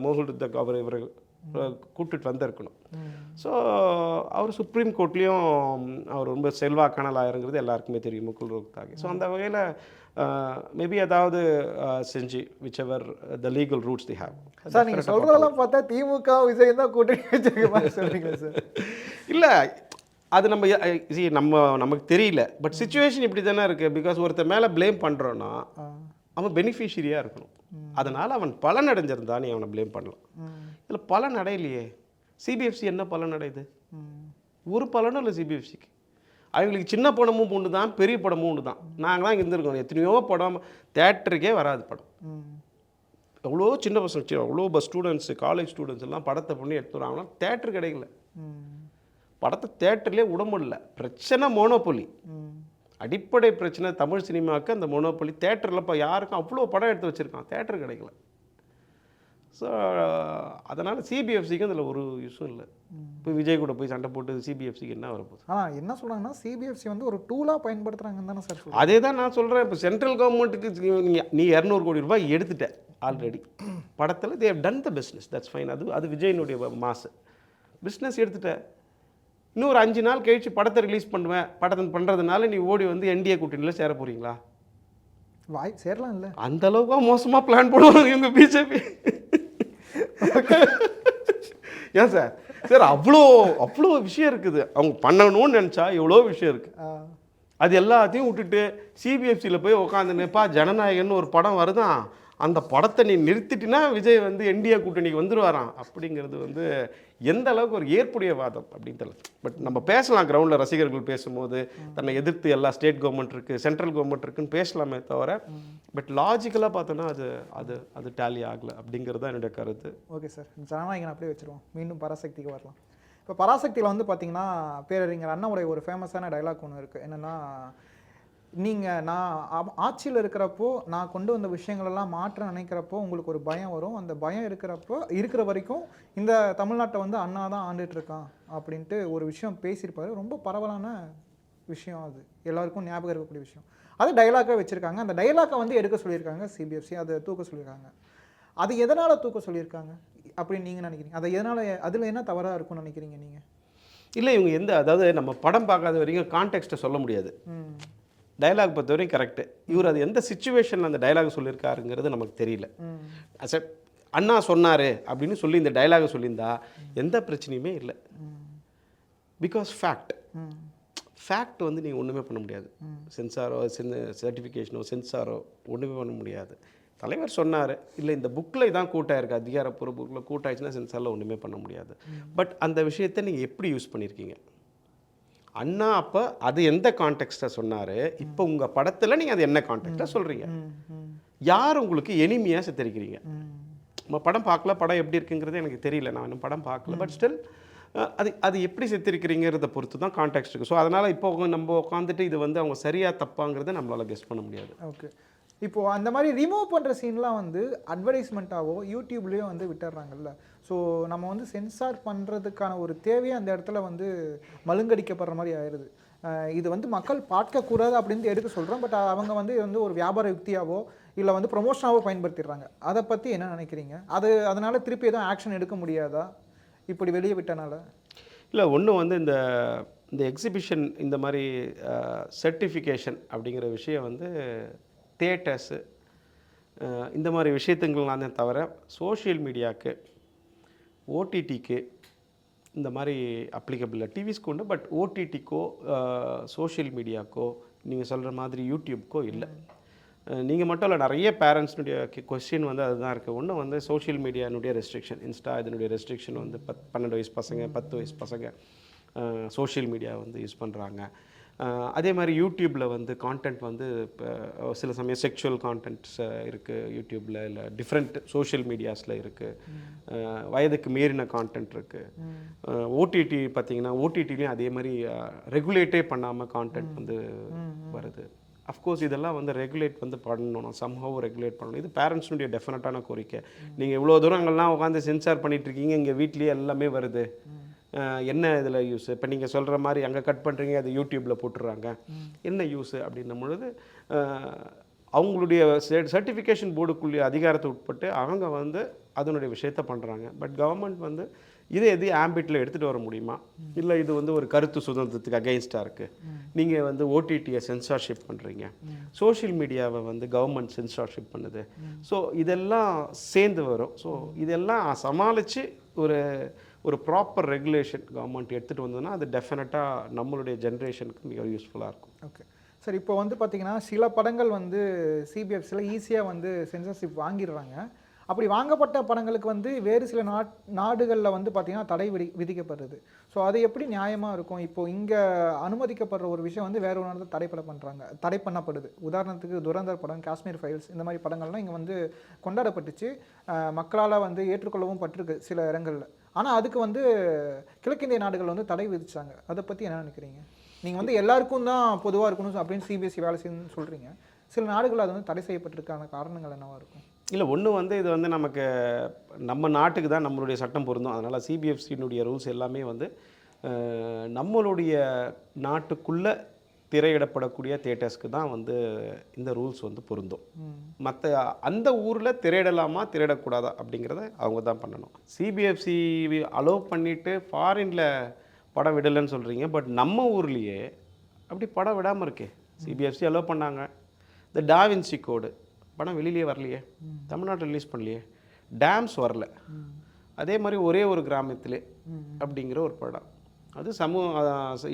முகுல் ரோக்தாகி இவர் கூப்பிட்டு வந்திருக்கணும். ஸோ அவர் சுப்ரீம் கோர்ட்லேயும் அவர் ரொம்ப செல்வாக்கான லாயருங்கிறது எல்லாருக்குமே தெரியும் முகுல் ரோக்தாகி. ஸோ அந்த வகையில் மேபி ஏதாவது செஞ்சு which ever the legal roots the have. Sir நீங்கள் சொல்கிறதெல்லாம் பார்த்தா திமுக விஜய் தான் கூட்டணி வச்சுருக்க சொல்கிறீங்க சார். இல்லை அது நமக்கு தெரியல. பட் சிச்சுவேஷன் இப்படி தானே இருக்குது. பிகாஸ் ஒருத்தர் மேலே ப்ளேம் பண்ணுறோன்னா அவன் பெனிஃபிஷியரியாக இருக்கணும். அதனால் அவன் பலன் அடைஞ்சிருந்தா நீ அவனை ப்ளேம் பண்ணலாம். இதில் பலன் அடையலையே. சிபிஎஃப்சி என்ன பலன் அடையுது? ஒரு பலனும் இல்லை சிபிஎஃப்சிக்கு. அவங்களுக்கு சின்ன படமும் ஒன்று தான், பெரிய படமும் ஒன்று தான். நாங்களாம் இங்கே இருந்திருக்கோம். எத்தனையோ படம் தேட்டருக்கே வராது படம். எவ்வளோ சின்ன பசங்க அவ்வளோ ஸ்டூடெண்ட்ஸு காலேஜ் ஸ்டூடெண்ட்ஸ் எல்லாம் படத்தை பண்ணி எடுத்து வராங்கன்னா தேட்டர் கிடைக்கல. படத்தை தேட்டர்லேயே விட முடியல. பிரச்சனை மோனோபொலி. அடிப்படை பிரச்சனை தமிழ் சினிமாவுக்கு அந்த மோனோபொலி. தேட்டரில் இப்போ யாருக்கும் அவ்வளோ படம் எடுத்து வச்சுருக்கான், தேட்டர் கிடைக்கல. ஸோ அதனால் சிபிஎஃப்சிக்கு அதில் ஒரு யூஸும் இல்லை. இப்போ விஜய் கூட போய் சண்டை போட்டு சிபிஎஃப்சிக்கு என்ன வரப்போகுது? ஆனால் என்ன சொல்கிறாங்கன்னா சிபிஎஃப்சி வந்து ஒரு டூலாக பயன்படுத்துகிறாங்கன்னு தானே சார்? அதே தான் நான் சொல்கிறேன். இப்போ சென்ட்ரல் கவர்மெண்ட்டுக்கு நீ 200 கோடி ரூபாய் எடுத்துட்ட ஆல்ரெடி படத்தில். They have done the business, that's fine. அது விஜயினுடைய மாசு பிஸ்னஸ் எடுத்துட்ட. இன்னும் ஒரு 5 நாள் கழிச்சு படத்தை ரிலீஸ் பண்ணுவேன். படத்தை பண்ணுறதுனால நீ ஓடி வந்து என்டிஏ கூட்டணியில் சேர போகிறீங்களா? வாய்ப்பு சேரலாம் இல்லை. அந்த அளவுக்கு மோசமாக பிளான் போடுவாங்க இவங்க பிஜேபி. ஏன் சார் சார் அவ்வளோ விஷயம் இருக்குது. அவங்க பண்ணணும்னு நினச்சா எவ்வளோ விஷயம் இருக்குது. அது எல்லாத்தையும் விட்டுட்டு சிபிஎஃப்சியில் போய் உட்காந்துனேப்பா ஜனநாயகன்னு ஒரு படம் வருதான், அந்த படத்தை நீ நிறுத்திட்டினா விஜய் வந்து என்டிஏ கூட்டணிக்கு வந்துடுவாராம் அப்படிங்கிறது வந்து எந்த அளவுக்கு ஒரு ஏற்புடைய வாதம் அப்படின்னு தெரியல. பட் நம்ம பேசலாம் கிரவுண்டில் ரசிகர்கள் பேசும்போது தன்னை எதிர்த்து எல்லா ஸ்டேட் கவர்மெண்ட் இருக்குது சென்ட்ரல் கவர்மெண்ட் இருக்குன்னு பேசலாமே தவிர பட் லாஜிக்கலாக பார்த்தோன்னா அது டேலி ஆகலை அப்படிங்கிறது தான் என்னுடைய கருத்து. ஓகே சார், ஜனநாயகன் அப்படியே வச்சுருவோம். மீண்டும் பராசக்திக்கு வரலாம். இப்போ பராசக்தியில் வந்து பார்த்தீங்கன்னா பேரறிஞர் அண்ணாவுடைய ஒரு ஃபேமஸான டைலாக் ஒன்று இருக்குது. என்னென்னா, நான் ஆட்சியில் இருக்கிறப்போ நான் கொண்டு வந்த விஷயங்களெல்லாம் மாற்ற நினைக்கிறப்போ உங்களுக்கு ஒரு பயம் வரும். அந்த பயம் இருக்கிற வரைக்கும் இந்த தமிழ்நாட்டை வந்து அண்ணா தான் ஆண்டுட்ருக்கான் அப்படின்ட்டு ஒரு விஷயம் பேசியிருப்பாரு. ரொம்ப பரவலான விஷயம், அது எல்லாருக்கும் ஞாபகம் இருக்கக்கூடிய விஷயம். அது டைலாக்காக வச்சுருக்காங்க. அந்த டைலாக்கை வந்து எடுக்க சொல்லியிருக்காங்க சிபிஎஃப்சி, அதை தூக்க சொல்லியிருக்காங்க. அது எதனால் தூக்க சொல்லியிருக்காங்க அப்படின்னு நீங்கள் நினைக்கிறீங்க? அதை எதனால், அதில் என்ன தவறாக இருக்கும்னு நினைக்கிறீங்க நீங்கள்? இல்லை இவங்க அதாவது நம்ம படம் பார்க்காத வரைக்கும் கான்டெக்ஸ்ட்டை சொல்ல முடியாது. டைலாக் பொறுத்த வரைக்கும் கரெக்டு. இவர் அது எந்த சிச்சுவேஷனில் அந்த டைலாக் சொல்லியிருக்காருங்கிறது நமக்கு தெரியல. அண்ணா சொன்னார் அப்படின்னு சொல்லி இந்த டைலாகை சொல்லியிருந்தா எந்த பிரச்சனையுமே இல்லை. பிகாஸ் ஃபேக்ட் ஃபேக்ட் வந்து நீங்கள் ஒன்றுமே பண்ண முடியாது. சென்சாரோ சர்டிஃபிகேஷனோ சென்சாரோ ஒன்றுமே பண்ண முடியாது. தலைவர் சொன்னார், இல்லை இந்த புக்கில் இதான் கூட்டாயிருக்கு, அதிகாரப்பூர்வ புக்கில் கூட்டாயிடுச்சுன்னா சென்சாரில் ஒன்றுமே பண்ண முடியாது. பட் அந்த விஷயத்தை நீங்கள் எப்படி யூஸ் பண்ணியிருக்கீங்க? அண்ணா அப்போ அது எந்த கான்டெக்ஸ்ட்டை சொன்னார், இப்போ உங்கள் படத்தில் நீங்கள் அது என்ன கான்டெக்டாக சொல்கிறீங்க? யார் உங்களுக்கு எளிமையாக சித்தரிக்கிறீங்க? நம்ம படம் பார்க்கல, படம் எப்படி இருக்குங்கிறது எனக்கு தெரியல, நான் இன்னும் படம் பார்க்கல. பட் ஸ்டில் அது எப்படி சித்தரிக்கிறீங்கிறத பொறுத்து தான் கான்டெக்ட் இருக்குது. ஸோ அதனால் இப்போ நம்ம உட்காந்துட்டு இது வந்து அவங்க சரியாக தப்பாங்கிறத நம்மளால் கெஸ் பண்ண முடியாது. ஓகே, இப்போது அந்த மாதிரி ரிமூவ் பண்ணுற சீன்லாம் வந்து அட்வர்டைஸ்மெண்ட்டாவோ யூடியூப்லேயோ வந்து விட்டுறாங்கல்ல. ஸோ நம்ம வந்து சென்சார் பண்ணுறதுக்கான ஒரு தேவையை அந்த இடத்துல வந்து மழுங்கடிக்கப்படுற மாதிரி ஆயிடுது. இது வந்து மக்கள் பார்க்கக்கூடாது அப்படின்னு எடுக்க சொல்கிறோம். பட் அவங்க வந்து ஒரு வியாபார யுக்தியாவோ இல்லை வந்து ப்ரொமோஷனாவோ பயன்படுத்திடுறாங்க. அதை பற்றி என்ன நினைக்கிறீங்க? அதனால் திருப்பி எதுவும் ஆக்ஷன் எடுக்க முடியாதா இப்படி வெளியே விட்டனால? இல்லை, ஒன்று வந்து இந்த எக்ஸிபிஷன் இந்த மாதிரி சர்டிஃபிகேஷன் அப்படிங்கிற விஷயம் வந்து தியேட்டர்ஸு இந்த மாதிரி விஷயத்துங்களாம் தான் தவிர சோஷியல் மீடியாவுக்கு, ஓடிடிக்கு இந்த மாதிரி அப்ளிகபிள் இல்லை. டிவிஸ்க்கு உண்டு, பட் ஓடிடிக்கோ சோஷியல் மீடியாக்கோ நீங்கள் சொல்கிற மாதிரி யூடியூப்க்கோ இல்லை. நீங்கள் மட்டும் இல்லை, நிறைய பேரண்ட்ஸ்னுடைய கொஸ்டின் வந்து அதுதான் இருக்குது. ஒன்று வந்து சோஷியல் மீடியானுடைய ரெஸ்ட்ரிக்ஷன், இன்ஸ்டா இதனுடைய ரெஸ்ட்ரிக்ஷன் வந்து 12 வயசு பசங்க 10 வயசு பசங்க சோஷியல் மீடியா வந்து யூஸ் பண்ணுறாங்க. அதே மாதிரி யூடியூப்பில் வந்து கான்டென்ட் வந்து இப்போ சில சமயம் செக்ஷுவல் கான்டென்ட்ஸ் இருக்குது யூடியூப்பில், இல்லை டிஃப்ரெண்ட் சோஷியல் மீடியாஸில் இருக்குது. வயதுக்கு மீறின கான்டென்ட் இருக்குது. ஓடிடி பார்த்திங்கன்னா ஓடிடிலையும் அதே மாதிரி ரெகுலேட்டே பண்ணாமல் கான்டென்ட் வந்து வருது. அஃப்கோர்ஸ் இதெல்லாம் வந்து ரெகுலேட் வந்து பண்ணணும், சம்ஹவ் ரெகுலேட் பண்ணணும். இது பேரண்ட்ஸுடைய டெஃபினட்டான கோரிக்கை. நீங்கள் இவ்வளோ தூரம் அங்கெல்லாம் உட்காந்து சென்சார் பண்ணிகிட்ருக்கீங்க, இங்கே வீட்லேயே எல்லாமே வருது, என்ன இதில் யூஸ்? இப்போ நீங்கள் சொல்கிற மாதிரி அங்கே கட் பண்ணுறீங்க, அது யூடியூப்பில் போட்டுடுறாங்க, என்ன யூஸு அப்படின்னும் பொழுது அவங்களுடைய சர்டிஃபிகேஷன் போர்டுக்குள்ளே அதிகாரத்தை உட்பட்டு அவங்க வந்து அதனுடைய விஷயத்த பண்ணுறாங்க. பட் கவர்மெண்ட் வந்து இதை எது ஆம்பிட்டில் எடுத்துகிட்டு வர முடியுமா? இல்லை இது வந்து ஒரு கருத்து சுதந்திரத்துக்கு அகெயின்ஸ்டாக இருக்குது, நீங்கள் வந்து ஓடிடியை சென்சார்ஷிப் பண்ணுறீங்க, சோஷியல் மீடியாவை வந்து கவர்மெண்ட் சென்சார்ஷிப் பண்ணுது. ஸோ இதெல்லாம் சேர்ந்து வரும். ஸோ இதெல்லாம் சமாளித்து ஒரு ப்ராப்பர் ரெகுலேஷன் கவர்மெண்ட் எடுத்துகிட்டு வந்ததுன்னா அது டெஃபினட்டாக நம்மளுடைய ஜென்ரேஷனுக்கு மிக யூஸ்ஃபுல்லாக இருக்கும். ஓகே சார், இப்போ வந்து பார்த்திங்கன்னா சில படங்கள் வந்து சிபிஎஃப்சியில் ஈஸியாக வந்து சென்சார்ஷிப் வாங்கிடுறாங்க. அப்படி வாங்கப்பட்ட படங்களுக்கு வந்து வேறு சில நாடுகளில் வந்து பார்த்திங்கன்னா தடை விதிக்கப்படுறது. ஸோ அது எப்படி நியாயமாக இருக்கும்? இப்போது இங்கே அனுமதிக்கப்படுற ஒரு விஷயம் வந்து வேறு ஒரு நாட்டில் தடை பண்ணப்படுது. உதாரணத்துக்கு துரந்தர் படம், காஷ்மீர் ஃபைல்ஸ், இந்த மாதிரி படங்கள்லாம் இங்கே வந்து கொண்டாடப்பட்டுச்சு, மக்களால் வந்து ஏற்றுக்கொள்ளவும் பட்டிருக்கு சில இடங்களில். ஆனால் அதுக்கு வந்து கிழக்கிந்திய நாடுகள் வந்து தடை விதிச்சாங்க. அதை பற்றி என்ன நினைக்கிறீங்க? நீங்கள் வந்து எல்லாருக்கும் தான் பொதுவாக இருக்கணும் அப்படின்னு சிபிஎஸ்சி வேலை செய்யணும்னு சொல்கிறீங்க. சில நாடுகள் அது வந்து தடை செய்யப்பட்டிருக்கான காரணங்கள் என்னவாக இருக்கும்? இல்லை, ஒன்று வந்து இது வந்து நமக்கு நம்ம நாட்டுக்கு தான் நம்மளுடைய சட்டம் பொருந்தும். அதனால் சிபிஎஃப்சியினுடைய ரூல்ஸ் எல்லாமே வந்து நம்மளுடைய நாட்டுக்குள்ளே திரையிடப்படக்கூடிய தியேட்டர்ஸ்க்கு தான் வந்து இந்த ரூல்ஸ் வந்து பொருந்தும். மற்ற அந்த ஊரில் திரையிடலாமா திரையிடக்கூடாதா அப்படிங்கிறத அவங்க தான் பண்ணணும். சிபிஎஃப்சி அலோவ் பண்ணிவிட்டு ஃபாரினில் படம் விடலைன்னு சொல்கிறீங்க, பட் நம்ம ஊர்லேயே அப்படி படம் விடாமல் இருக்கே. சிபிஎஃப்சி அலோவ் பண்ணாங்க. இந்த டாவின்சி கோடு படம் வெளியிலேயே வரலையே, தமிழ்நாட்டில் ரிலீஸ் பண்ணலையே, டேம்ஸ் வரல. அதே மாதிரி ஒரே ஒரு கிராமத்திலே அப்படிங்கிற ஒரு படம், அது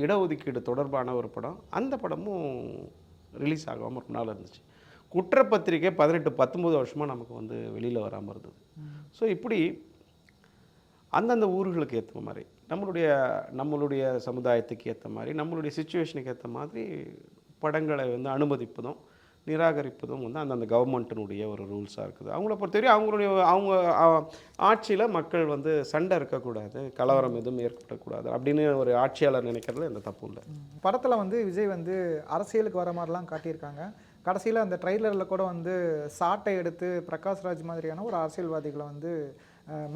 இடஒதுக்கீடு தொடர்பான ஒரு படம், அந்த படமும் ரிலீஸ் ஆகாமல் ரொம்ப நாள் இருந்துச்சு. குற்றப்பத்திரிக்கை 18-19 வருஷமாக நமக்கு வந்து வெளியில் வராமல் இருந்தது. ஸோ இப்படி அந்தந்த ஊர்களுக்கு ஏற்ற மாதிரி நம்மளுடைய சமுதாயத்துக்கு ஏற்ற மாதிரி நம்மளுடைய சிச்சுவேஷனுக்கு ஏற்ற மாதிரி படங்களை வந்து அனுமதிப்பதும் நிராகரிப்பதும் வந்து அந்தந்த கவர்மெண்ட்டினுடைய ஒரு ரூல்ஸாக இருக்குது. அவங்கள பொறுத்தவரை அவங்க ஆட்சியில் மக்கள் வந்து சண்டை இருக்கக்கூடாது, கலவரம் எதுவும் ஏற்படக்கூடாது அப்படின்னு ஒரு ஆட்சியாளர் நினைக்கிறதுல எந்த தப்பும் இல்லை. படத்தில் வந்து விஜய் வந்து அரசியலுக்கு வர மாதிரிலாம் காட்டியிருக்காங்க. கடைசியில் அந்த ட்ரெய்லரில் கூட வந்து சாட்டை எடுத்து பிரகாஷ்ராஜ் மாதிரியான ஒரு அரசியல்வாதிகளை வந்து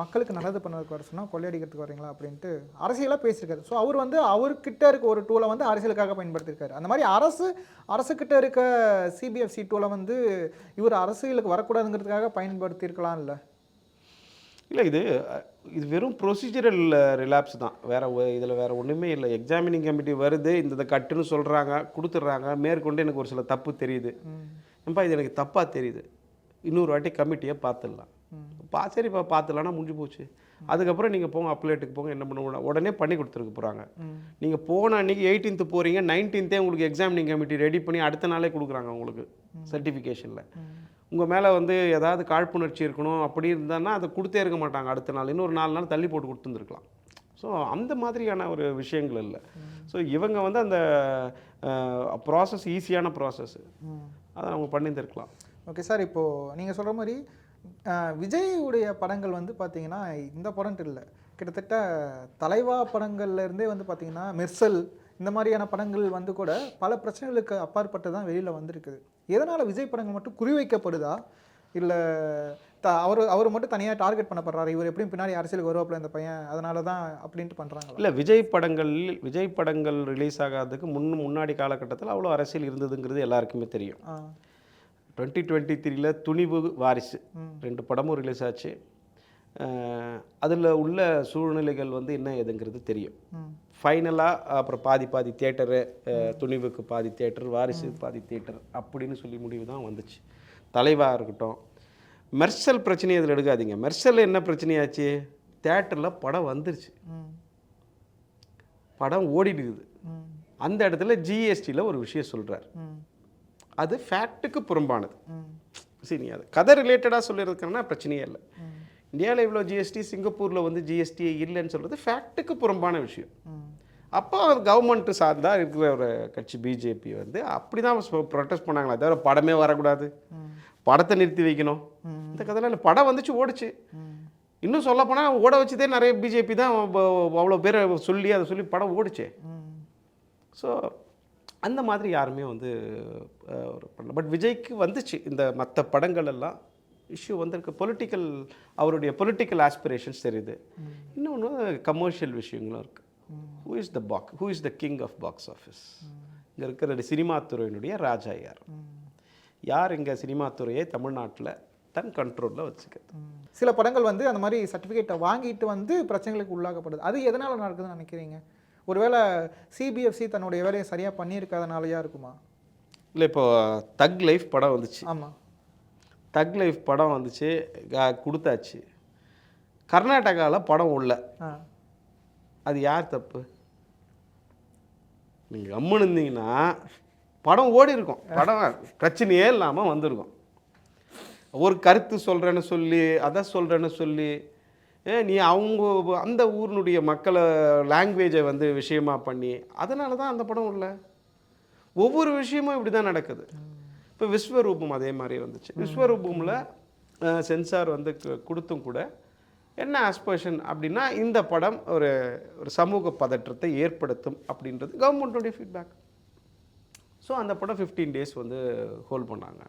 மக்களுக்கு நல்லது பண்ணதுக்கு வர சொன்னால் கொள்ளையடிக்கிறதுக்கு வரீங்களா அப்படின்ட்டு அரசியலாக பேசியிருக்காரு. ஸோ அவர் வந்து அவர்கிட்ட இருக்க ஒரு டூலை வந்து அரசியலுக்காக பயன்படுத்தியிருக்காரு. அந்த மாதிரி அரசுக்கிட்ட இருக்க சிபிஎஃப்சி டூலை வந்து இவர் அரசியலுக்கு வரக்கூடாதுங்கிறதுக்காக பயன்படுத்தியிருக்கலாம் இல்லை? இல்லை, இது வெறும் ப்ரொசீஜரல் ரிலாப்ஸ் தான், இதில் வேறு ஒன்றுமே இல்லை. எக்ஸாமினிங் கமிட்டி வருது, இந்த கட்டுன்னு சொல்கிறாங்க, கொடுத்துட்றாங்க. மேற்கொண்டு எனக்கு ஒரு சில தப்பு தெரியுது, ஏன்பா இது எனக்கு தப்பாக தெரியுது, இன்னொரு வாட்டி கமிட்டியை பார்த்துடலாம். சரிப்பா பார்த்துலான்னா முடிஞ்சு போச்சு. அதுக்கப்புறம் நீங்கள் போங்க அப்லேட்டுக்கு போங்க, என்ன பண்ண உடனே பண்ணி கொடுத்துருக்க போகிறாங்க. நீங்கள் போன அன்றைக்கி 18th போகிறீங்க, 19th உங்களுக்கு எக்ஸாமினிங் கமிட்டி ரெடி பண்ணி அடுத்த நாளே கொடுக்குறாங்க உங்களுக்கு சர்டிஃபிகேஷனில். உங்கள் மேலே வந்து ஏதாவது காழ்ப்புணர்ச்சி இருக்கணும் அப்படி இருந்தான்னா அதை கொடுத்தே இருக்க மாட்டாங்க அடுத்த நாள், இன்னொரு 4 நாள் தள்ளி போட்டு கொடுத்துருந்துருக்கலாம். ஸோ அந்த மாதிரியான ஒரு விஷயங்கள் இல்லை. ஸோ இவங்க வந்து அந்த ப்ராசஸ் ஈஸியான ப்ராசஸ்ஸு அதை அவங்க பண்ணியிருந்துருக்கலாம். ஓகே சார், இப்போது நீங்கள் சொல்கிற மாதிரி விஜயுடைய படங்கள் வந்து பார்த்தீங்கன்னா இந்த படம்ட்டு இல்லை, கிட்டத்தட்ட தலைவா படங்கள்லேருந்தே வந்து பார்த்தீங்கன்னா மெர்சல் இந்த மாதிரியான படங்கள் வந்து கூட பல பிரச்சனைகளுக்கு அப்பாற்பட்டு தான் வெளியில் வந்திருக்குது. எதனால் விஜய் படங்கள் மட்டும் குறிவைக்கப்படுதா, இல்லை அவர் மட்டும் தனியாக டார்கெட் பண்ணப்படுறாரு, இவர் எப்படியும் பின்னாடி அரசியலுக்கு வருவாப்பில் இந்த பையன் அதனால தான் அப்படின்ட்டு பண்ணுறாங்க? இல்லை, விஜய் படங்கள் ரிலீஸ் ஆகாததுக்கு முன்னாடி காலகட்டத்தில் அவ்வளோ அரசியல் இருந்ததுங்கிறது எல்லாருக்குமே தெரியும். 2023 துணிவு, வாரிசு 2 படமும் ரிலீஸ் ஆச்சு. அதில் உள்ள சூழ்நிலைகள் வந்து என்ன ஏதுங்கிறது தெரியும். ஃபைனலாக அப்புறம் பாதி தியேட்டரு, துணிவுக்கு பாதி தியேட்டர், வாரிசு பாதி தியேட்டர் அப்படின்னு சொல்லி முடிவு தான் வந்துச்சு. தலைவாக இருக்கட்டும், மெர்சல் பிரச்சனையை அதில் எடுக்காதீங்க. மெர்சல் என்ன பிரச்சனையாச்சு, தியேட்டரில் படம் வந்துருச்சு, படம் ஓடிடுக்குது. அந்த இடத்துல ஜிஎஸ்டியில் ஒரு விஷயம் சொல்கிறார், அது ஃபேக்ட்டுக்கு புறம்பானது. சரி, அது கதை ரிலேட்டடாக சொல்லியிருக்கேன்னா பிரச்சனையே இல்லை. இந்தியாவில் இவ்வளோ ஜிஎஸ்டி, சிங்கப்பூரில் வந்து ஜிஎஸ்டி இல்லைன்னு சொல்கிறது ஃபேக்ட்டுக்கு புறம்பான விஷயம். அப்போ அது கவர்மெண்ட்டு சார்ந்தா இருக்கிற ஒரு கட்சி பிஜேபி வந்து அப்படி தான் ப்ரொட்டஸ்ட் பண்ணாங்களே தவிர படமே வரக்கூடாது, படத்தை நிறுத்தி வைக்கணும், இந்த கதையில் இல்லை. படம் வந்துச்சு, ஓடிச்சு. இன்னும் சொல்லப்போனால் ஓட வச்சதே நிறைய பிஜேபி தான், அவ்வளோ பேரை சொல்லி அதை சொல்லி படம் ஓடிச்சு. ஸோ அந்த மாதிரி யாருமே வந்து பண்ணல. பட் விஜய்க்கு வந்துச்சு இந்த மற்ற படங்கள் எல்லாம் இஷ்யூ வந்திருக்கு. அவருடைய பொலிட்டிக்கல் ஆஸ்பிரேஷன்ஸ் தெரியுது. இன்னொன்று கமர்ஷியல் விஷயங்களும் இருக்குது. Who is the king of box office? இங்கே இருக்கிற சினிமா துறையினுடைய ராஜா யார் இங்கே சினிமா துறையை தமிழ்நாட்டில் தன் கண்ட்ரோலில் வச்சுக்கிறது? சில படங்கள் வந்து அந்த மாதிரி சர்டிஃபிகேட்டை வாங்கிட்டு வந்து பிரச்சனைகளுக்கு உள்ளாக்கப்படுது. அது எதனால் நடக்குதுன்னு நினைக்கிறீங்க? ஒருவேளை சிபிஎஃப்சி தன்னுடைய வேலையை சரியாக பண்ணியிருக்காதனாலயா இருக்குமா? இல்லை, இப்போ தக் லைஃப் படம் வந்துச்சு. ஆமாம், தக் லைஃப் படம் வந்துச்சு, கொடுத்தாச்சு. கர்நாடகாவில் படம் உள்ள, அது யார் தப்பு? நீங்கள் கம்முன்னு இருந்தீங்கன்னா படம் ஓடி இருக்கும், படம் பிரச்சனையே இல்லாமல் வந்திருக்கும். ஒரு கருத்து சொல்கிறேன்னு சொல்லி, அதை சொல்கிறேன்னு சொல்லி, நீ அவங்க அந்த ஊரினுடைய மக்களை லாங்குவேஜை வந்து விஷயமா பண்ணி, அதனால தான் அந்த படம் இல்லை. ஒவ்வொரு விஷயமும் இப்படி தான் நடக்குது. இப்போ விஸ்வரூபம் அதே மாதிரி வந்துச்சு. விஸ்வரூபமில் சென்சார் வந்து கொடுத்தும் கூட என்ன ஆஸ்பர்ஷன் அப்படின்னா, இந்த படம் ஒரு சமூக பதற்றத்தை ஏற்படுத்தும் அப்படின்றது கவர்மெண்ட்டுடைய ஃபீட்பேக். ஸோ அந்த படம் 15 days வந்து ஹோல்ட் பண்ணாங்க.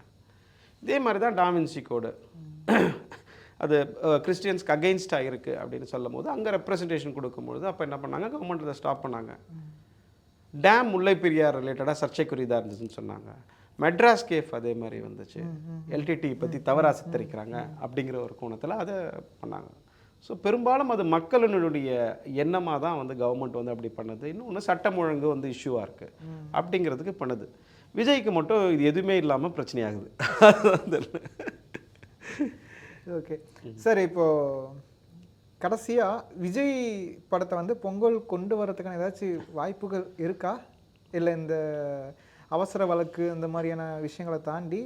இதே மாதிரி தான் டாவின்சி கோடு, அது கிறிஸ்டியன்ஸ்க்கு அகெயின்ஸ்டாக இருக்குது அப்படின்னு சொல்லும் போது அங்கே ரெப்ரசன்டேஷன் கொடுக்கும்பொழுது அப்போ என்ன பண்ணாங்க, கவர்மெண்ட் அதை ஸ்டாப் பண்ணாங்க. டேம் முல்லை பெரியார் ரிலேட்டடாக சர்ச்சைக்குரியதாக இருந்துச்சுன்னு சொன்னாங்க. மெட்ராஸ் கேஃப் அதே மாதிரி வந்துச்சு, எல்டிடி பற்றி தவறாக சித்தரிக்கிறாங்க அப்படிங்கிற ஒரு கோணத்தில் அதை பண்ணாங்க. ஸோ பெரும்பாலும் அது மக்களினுடைய எண்ணமாக தான் வந்து கவர்மெண்ட் வந்து அப்படி பண்ணுது. இன்னொன்று சட்டம் ஒழுங்கு வந்து இஷ்யூவாக இருக்குது அப்படிங்கிறதுக்கு பண்ணுது. விஜய்க்கு மட்டும் இது எதுவுமே இல்லாமல் பிரச்சனையாகுது. ஓகே சார், இப்போது கடைசியாக விஜய் படத்தை வந்து பொங்கல் கொண்டு வரதுக்கான ஏதாச்சும் வாய்ப்புகள் இருக்கா? இல்லை இந்த அவசர வழக்கு இந்த மாதிரியான விஷயங்களை தாண்டி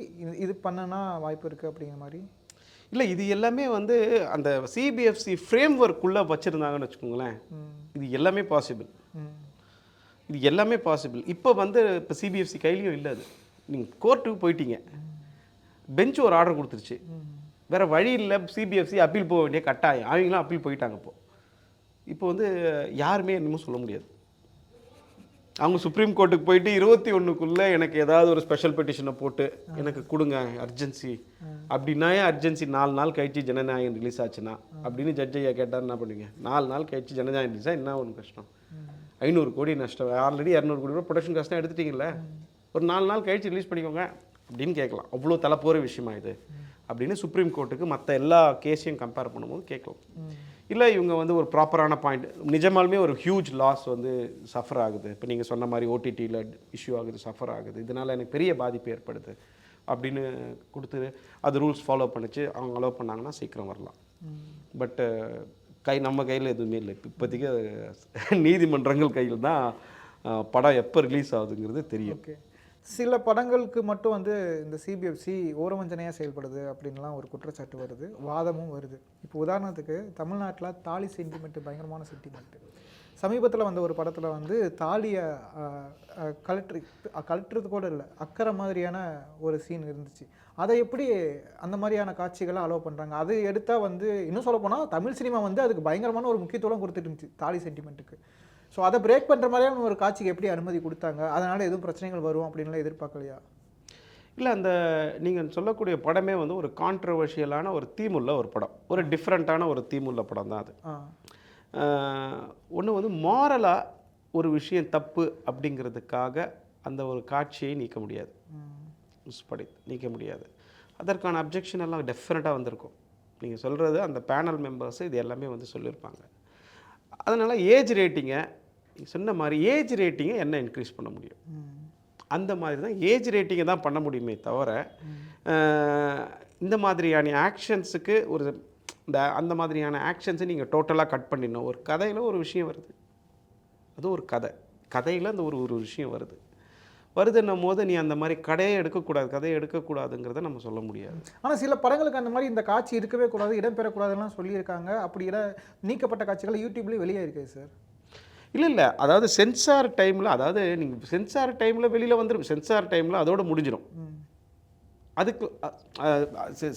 இது பண்ணனா வாய்ப்பு இருக்குது அப்படிங்கிற மாதிரி? இல்லை, இது எல்லாமே வந்து அந்த சிபிஎஃப்சி ஃப்ரேம் ஒர்க்குள்ளே வச்சுருந்தாங்கன்னு வச்சுக்கோங்களேன், இது எல்லாமே பாசிபிள். இது எல்லாமே பாசிபிள். இப்போ வந்து இப்போ சிபிஎஃப்சி கையிலையும் இல்லை. அது நீங்கள் கோர்ட்டுக்கு போயிட்டீங்க, பெஞ்ச் ஒரு ஆர்டர் கொடுத்துருச்சு, வேறு வழி இல்லை, சிபிஎஃப்சி அப்பீல் போக வேண்டிய கட்டாயம். அவங்களும் அப்பீல் போயிட்டாங்க. இப்போ வந்து யாருமே என்னமோ சொல்ல முடியாது. அவங்க சுப்ரீம் கோர்ட்டுக்கு போயிட்டு 21க்குள்ளே எனக்கு ஏதாவது ஒரு ஸ்பெஷல் பெட்டிஷனை போட்டு எனக்கு கொடுங்க அர்ஜென்சி அப்படின்னா, அர்ஜென்சி 4 நாள் கழிச்சு ஜனநாயகம் ரிலீஸ் ஆச்சுன்னா அப்படின்னு ஜட்ஜையா கேட்டார், என்ன பண்ணுவீங்க? 4 நாள் கழிச்சு ஜனநாயகம் ரிலீஸாக என்ன ஒன்று கஷ்டம்? 500 கோடி நஷ்டம், ஆல்ரெடி 200 கோடி ரூபா ப்ரொடக்ஷன் கஷ்டம் எடுத்துட்டீங்களே, ஒரு 4 நாள் கழிச்சு ரிலீஸ் பண்ணிக்கோங்க அப்படின்னு கேட்கலாம். அவ்வளோ தலை போகிற விஷயமா இது அப்படின்னு சுப்ரீம் கோர்ட்டுக்கு மற்ற எல்லா கேஸையும் கம்பேர் பண்ணும்போது கேட்கலாம். இல்லை, இவங்க வந்து ஒரு ப்ராப்பரான பாயிண்ட், நிஜமாலுமே ஒரு ஹியூஜ் லாஸ் வந்து சஃபர் ஆகுது. இப்போ நீங்கள் சொன்ன மாதிரி ஓடிடியில் இஷ்யூ ஆகுது, சஃபர் ஆகுது, இதனால் எனக்கு பெரிய பாதிப்பு ஏற்படுது, அப்படின்னு கொடுத்து அது ரூல்ஸ் ஃபாலோ பண்ணிச்சு அவங்க அலோவ் பண்ணாங்கன்னா சீக்கிரம் வரலாம். பட்டு நம்ம கையில் எதுவுமே இல்லை இப்போதைக்கு. நீதிமன்றங்கள் கையில் தான் படம் எப்போ ரிலீஸ் ஆகுதுங்கிறது தெரியும். ஓகே, சில படங்களுக்கு மட்டும் வந்து இந்த சிபிஎஃப்சி ஓரவஞ்சனையாக செயல்படுது அப்படின்லாம் ஒரு குற்றச்சாட்டு வருது, வாதமும் வருது. இப்போ உதாரணத்துக்கு தமிழ்நாட்டில் தாலி சென்டிமெண்ட்டு பயங்கரமான சென்டிமெண்ட்டு. சமீபத்தில் வந்த ஒரு படத்தில் வந்து தாலியை கலட்டுறது கூட இல்லை, அக்கறை மாதிரியான ஒரு சீன் இருந்துச்சு. அதை எப்படி அந்த மாதிரியான காட்சிகளை அலோவ் பண்ணுறாங்க? அது எடுத்தால் வந்து இன்னும் சொல்ல போனால் தமிழ் சினிமா வந்து அதுக்கு பயங்கரமான ஒரு முக்கியத்துவம் கொடுத்துட்டு இருந்துச்சு தாலி சென்டிமெண்ட்டுக்கு. ஸோ அதை பிரேக் பண்ணுற மாதிரியான ஒரு காட்சிக்கு எப்படி அனுமதி கொடுத்தாங்க? அதனால் எதுவும் பிரச்சனைகள் வரும் அப்படின்லாம் எதிர்பார்க்கலையா? இல்லை, அந்த நீங்கள் சொல்லக்கூடிய படமே வந்து ஒரு கான்ட்ரவர்ஷியலான ஒரு தீம் உள்ள ஒரு படம், ஒரு டிஃப்ரெண்ட்டான ஒரு தீம் உள்ள படம் தான் அது. ஒன்று வந்து மாரலாக ஒரு விஷயம் தப்பு அப்படிங்கிறதுக்காக அந்த ஒரு காட்சியை நீக்க முடியாது, நீக்க முடியாது. அதற்கான அப்ஜெக்ஷன் எல்லாம் டெஃபினட்டாக வந்திருக்கும். நீங்கள் சொல்கிறது அந்த பேனல் மெம்பர்ஸ் இது எல்லாமே வந்து சொல்லியிருப்பாங்க. அதனால் ஏஜ் ரேட்டிங்கை சொன்ன மாதிரி ஏஜ் ரேட்டிங்கை என்ன இன்க்ரீஸ் பண்ண முடியும், அந்த மாதிரி தான் ஏஜ் ரேட்டிங்கை தான் பண்ண முடியுமே தவிர இந்த மாதிரியான ஆக்ஷன்ஸுக்கு அந்த மாதிரியான ஆக்ஷன்ஸை நீங்கள் டோட்டலாக கட் பண்ணிடணும். ஒரு கதையில் ஒரு விஷயம் வருது, அது ஒரு கதையில் அந்த ஒரு விஷயம் வருதுன்னும் போது நீ அந்த மாதிரி கதையை எடுக்கக்கூடாதுங்கிறத நம்ம சொல்ல முடியாது. ஆனால் சில படங்களுக்கு அந்த மாதிரி இந்த காட்சி இருக்கவே கூடாது, இடம்பெறக்கூடாதுலாம் சொல்லியிருக்காங்க. அப்படி நீக்கப்பட்ட காட்சிகள் யூடியூப்லேயே வெளியே இருக்குது சார். இல்லை, அதாவது சென்சார் டைமில், அதாவது நீங்கள் சென்சார் டைமில் வெளியில் வந்துடும், சென்சார் டைமில் அதோடு முடிஞ்சிடும். அதுக்கு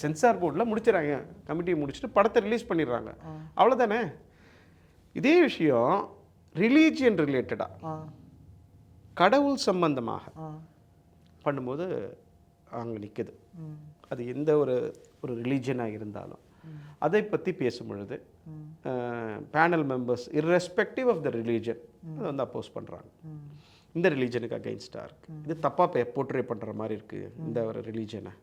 சென்சார் போர்டில் முடிச்சிடறாங்க, கமிட்டியை முடிச்சுட்டு படத்தை ரிலீஸ் பண்ணிடுறாங்க, அவ்வளோதானே. இதே விஷயம் ரிலீஜியன் ரிலேட்டடாக கடவுள் சம்பந்தமாக பண்ணும்போது அங்கே நிற்குது. அது எந்த ஒரு ரிலீஜியனாக இருந்தாலும் அதை பற்றி பேசும் பொழுது panel members irrespective of the religion அதை வந்து அப்போஸ் பண்ணுறாங்க. இந்த ரிலீஜனுக்கு அகெயின்ஸ்டாக இருக்குது, இது தப்பாக போர்ட்ரே பண்ணுற மாதிரி இருக்குது, இந்த ஒரு ரிலீஜனை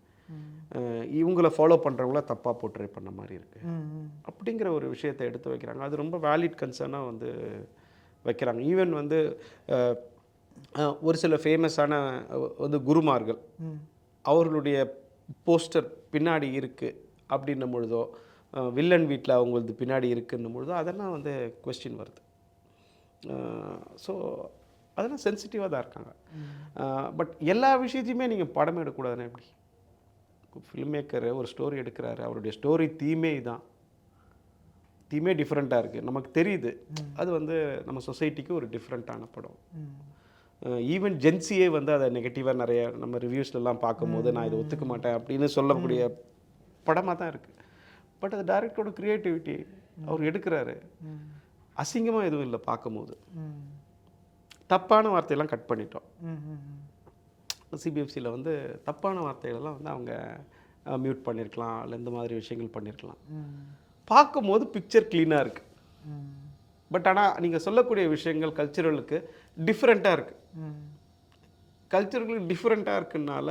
இவங்கள ஃபாலோ பண்ணுறவங்கள தப்பாக போர்ட்ரே பண்ண மாதிரி இருக்குது அப்படிங்கிற ஒரு விஷயத்தை எடுத்து வைக்கிறாங்க. அது ரொம்ப வேலிட் கன்சர்னாக வந்து வைக்கிறாங்க. ஈவன் வந்து ஒரு சில ஃபேமஸான வந்து குருமார்கள் அவர்களுடைய போஸ்டர் பின்னாடி இருக்குது அப்படின்னும் பொழுதோ, வில்லன் வீட்டில் அவங்களது பின்னாடி இருக்குன்னும் பொழுதோ அதெல்லாம் வந்து கொஸ்டின் வருது. ஸோ அதெல்லாம் சென்சிட்டிவாக தான் இருக்காங்க. பட் எல்லா விஷயத்தையுமே நீங்கள் படம் எடுக்கக்கூடாதுன்னா எப்படி? ஃபில்ம் மேக்கர் ஒரு ஸ்டோரி எடுக்கிறாரு, அவருடைய ஸ்டோரி தீமே டிஃப்ரெண்ட்டாக இருக்குது, நமக்கு தெரியுது. அது வந்து நம்ம சொசைட்டிக்கு ஒரு டிஃப்ரெண்ட்டான படம். ஈவன் ஜென்சியே வந்து அதை நெகட்டிவாக நிறைய நம்ம ரிவ்யூஸ்லாம் பார்க்கும்போது நான் இதை ஒத்துக்க மாட்டேன் அப்படின்னு சொல்லக்கூடிய படமாக தான் இருக்குது. பட் அது டைரக்டரோட க்ரியேட்டிவிட்டி, அவர் எடுக்கிறாரு, அசிங்கமாக எதுவும் இல்லை பார்க்கும்போது. தப்பான வார்த்தையெல்லாம் கட் பண்ணிட்டோம். சிபிஎஃப்சியில் வந்து தப்பான வார்த்தைகளெல்லாம் வந்து அவங்க மியூட் பண்ணியிருக்கலாம், இல்லை இந்த மாதிரி விஷயங்கள் பண்ணியிருக்கலாம். பார்க்கும்போது பிக்சர் க்ளீனாக இருக்குது. பட் ஆனால் நீங்கள் சொல்லக்கூடிய விஷயங்கள் கல்ச்சுரலுக்கு டிஃப்ரெண்ட்டாக இருக்குது. கல்ச்சுரலுக்கு டிஃப்ரெண்ட்டாக இருக்குனால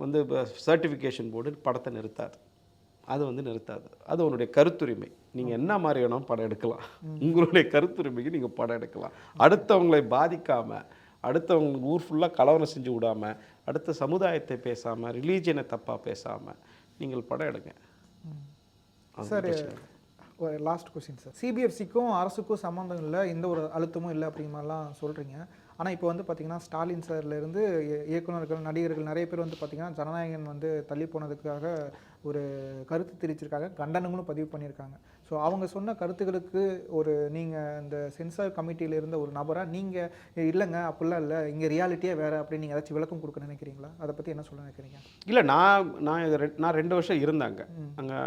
வந்து சர்டிஃபிகேஷன் போர்டு படத்தை நிறுத்தாது, அது வந்து நிறுத்தாது. அது உன்னுடைய கருத்துரிமை, நீங்கள் என்ன மாதிரி வேணும் படம் எடுக்கலாம், உங்களுடைய கருத்துரிமைக்கு நீங்கள் படம் எடுக்கலாம். அடுத்தவங்களை பாதிக்காமல், அடுத்தவங்க ஊர் ஃபுல்லாக கலவரம் செஞ்சு விடாமல், அடுத்த சமுதாயத்தை பேசாமல், ரிலீஜியனை தப்பாக பேசாமல் நீங்கள் படம் எடுங்க. சார், ஒரு லாஸ்ட் கொஸ்டின் சார். சிபிஎஃப்சிக்கும் அரசுக்கும் சம்மந்தம் இல்லை, எந்த ஒரு அழுத்தமும் இல்லை அப்படிங்கிற மாதிரிலாம் சொல்கிறீங்க. ஆனால் இப்போ வந்து பார்த்திங்கன்னா ஸ்டாலின் சார்லேருந்து இயக்குநர்கள், நடிகர்கள் நிறைய பேர் வந்து பார்த்திங்கன்னா ஜனநாயகன் வந்து தள்ளி போனதுக்காக ஒரு கருத்து தெரிவிச்சிருக்காங்க, கண்டனங்களும் பதிவு பண்ணியிருக்காங்க. ஸோ அவங்க சொன்ன கருத்துக்களுக்கு நீங்கள் இந்த சென்சார் கமிட்டியில் இருந்த ஒரு நபராக நீங்கள் இல்லைங்க அப்படிலாம் இல்லை, இங்கே ரியாலிட்டியாக வேறு அப்படின்னு நீங்கள் ஏதாச்சும் விளக்கம் கொடுக்க நினைக்கிறீங்களா? அதை பற்றி என்ன சொல்ல நினைக்கிறீங்க? இல்லை, நான் 2 வருஷம் இருந்தாங்க அங்கே,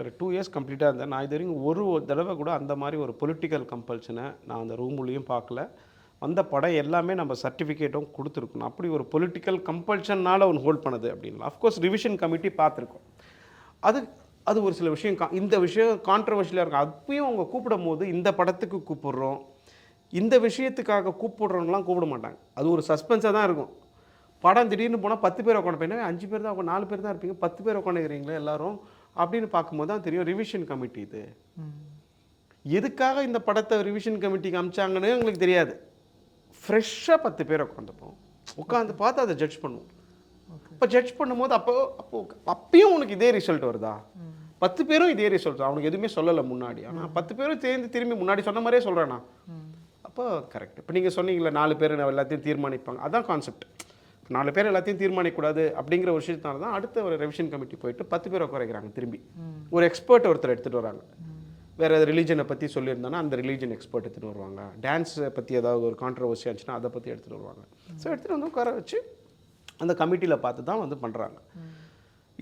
2 இயர்ஸ் கம்ப்ளீட்டாக இருந்தேன். நான் இது வரைக்கும் ஒரு தடவை கூட அந்த மாதிரி ஒரு பொலிட்டிக்கல் கம்பல்ஷனை நான் அந்த ரூம்லேயும் பார்க்கல. அந்த படம் எல்லாமே நம்ம சர்டிஃபிகேட்டும் கொடுத்துருக்கணும். அப்படி ஒரு பொலிட்டிக்கல் கம்பல்ஷனால் ஒன்று ஹோல்ட் பண்ணுது அப்படின்னா அஃப்கோர்ஸ் ரிவிஷன் கமிட்டி பார்த்துருக்கோம். அது ஒரு சில விஷயம் இந்த விஷயம் கான்ட்ரவர்ஷியலாக இருக்கும். அப்பயும் அவங்க கூப்பிடும் போது இந்த படத்துக்கு கூப்பிடுறோம், இந்த விஷயத்துக்காக கூப்பிடுறவங்களாம் கூப்பிட மாட்டாங்க. அது ஒரு சஸ்பென்ஸாக தான் இருக்கும். படம் திடீர்னு போனால் 10 பேர் உட்காந்து போயினா 5 பேர் தான், 4 பேர் தான் இருப்பீங்க, 10 பேர் உட்காந்துக்கிறீங்களே எல்லாரும் அப்படின்னு பார்க்கும்போது தான் தெரியும் ரிவிஷன் கமிட்டி இது எதுக்காக இந்த படத்தை ரிவிஷன் கமிட்டிக்கு அமிச்சாங்கன்னு எங்களுக்கு தெரியாது. ஃப்ரெஷ்ஷாக 10 பேர் உட்காந்துப்போம், உட்காந்து பார்த்து அதை ஜட்ஜ் பண்ணுவோம். அப்போ ஜட்ஜ் பண்ணும்போது அப்பயும் உனக்கு இதே ரிசல்ட் வருதா? 10 பேரும் இதே ரிசல்ட், அவனுக்கு எதுவுமே சொல்லலை முன்னாடி, ஆனால் 10 பேரும் சேர்ந்து திரும்பி முன்னாடி சொன்ன மாதிரியே சொல்கிறேண்ணா. அப்போ கரெக்ட். இப்போ நீங்கள் சொன்னீங்களே 4 பேர் எல்லாத்தையும் தீர்மானிப்பாங்க, அதான் கான்செப்ட். 4 பேர் எல்லாத்தையும் தீர்மானிக்கக்கூடாது அப்படிங்கிற ஒரு விஷயத்தினால தான் அடுத்த ஒரு ரெவிஷன் கமிட்டி போயிட்டு 10 பேரை குறைக்கிறாங்க. திரும்பி ஒரு எக்ஸ்பர்ட் ஒருத்தர் எடுத்துகிட்டு வராங்க. வேறு ரிலீஜனை பற்றி சொல்லியிருந்தானா அந்த ரிலீஜன் எக்ஸ்பர்ட் எடுத்துகிட்டு வருவாங்க. டான்ஸை பற்றி ஏதாவது ஒரு கான்ட்ரவர்சி ஆச்சுன்னா அதை பற்றி எடுத்துகிட்டு வருவாங்க. ஸோ எடுத்துகிட்டு வந்து உட்கார வச்சு அந்த கமிட்டியில் பார்த்து தான் வந்து பண்ணுறாங்க.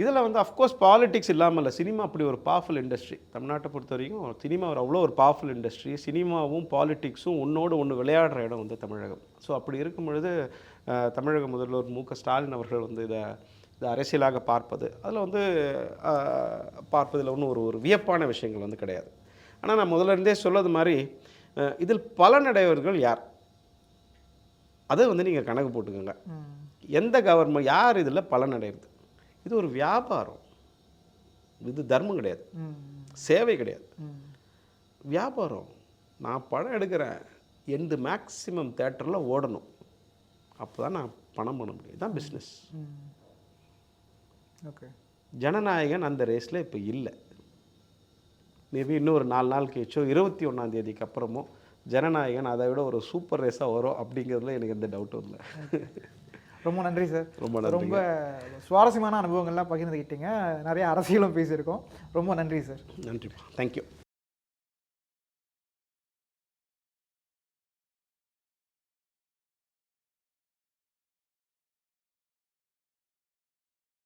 இதில் வந்து அஃப்கோர்ஸ் பாலிடிக்ஸ் இல்லாமல் இல்லை, சினிமா அப்படி ஒரு பவர்ஃபுல் இண்டஸ்ட்ரி. தமிழ்நாட்டை பொறுத்த வரைக்கும் சினிமா அவ்வளோ ஒரு பவர்ஃபுல் இண்டஸ்ட்ரி. சினிமாவும் பாலிடிக்ஸும் ஒன்று விளையாடுற இடம் வந்து தமிழகம். ஸோ அப்படி இருக்கும் பொழுது தமிழக முதல்வர் மு.க.ஸ்டாலின் அவர்கள் வந்து இதை அரசியலாக பார்ப்பது, அதில் வந்து பார்ப்பதில் ஒன்றும் ஒரு வியப்பான விஷயங்கள் வந்து கிடையாது. ஆனால் நான் முதல்ல இருந்தே சொல்லது மாதிரி இதில் பலனடைவர்கள் யார், அதை வந்து நீங்கள் கணக்கு போட்டுக்கோங்க. எந்த கவர்மெண்ட் யார் இதில் பலனடைகிறது? இது ஒரு வியாபாரம், இது தர்மம் கிடையாது, சேவை கிடையாது, வியாபாரம். நான் படம் எடுக்கிறேன், எந்த மேக்ஸிமம் தேட்டரில் ஓடணும், அப்போ தான் நான் பணம் பண்ண முடியும், இதுதான் பிஸ்னஸ். ஓகே. ஜனநாயகன் அந்த ரேஸில் இப்போ இல்லை. மேபி இன்னும் ஒரு 4 நாள் கழிச்சோ 21ஆம் தேதிக்கு அப்புறமோ ஜனநாயகன் அதை விட ஒரு சூப்பர் ரேஸாக வரும் அப்படிங்கிறதுல எனக்கு எந்த டவுட்டும் இல்லை. ரொம்ப நன்றி சார். ரொம்ப சுவாரஸ்யமான அனுபவங்கள்லாம் பகிர்ந்துக்கிட்டீங்க. நிறைய அரசியலும் பேசியிருக்கோம். ரொம்ப நன்றி சார். நன்றிப்பா, தேங்க்யூ.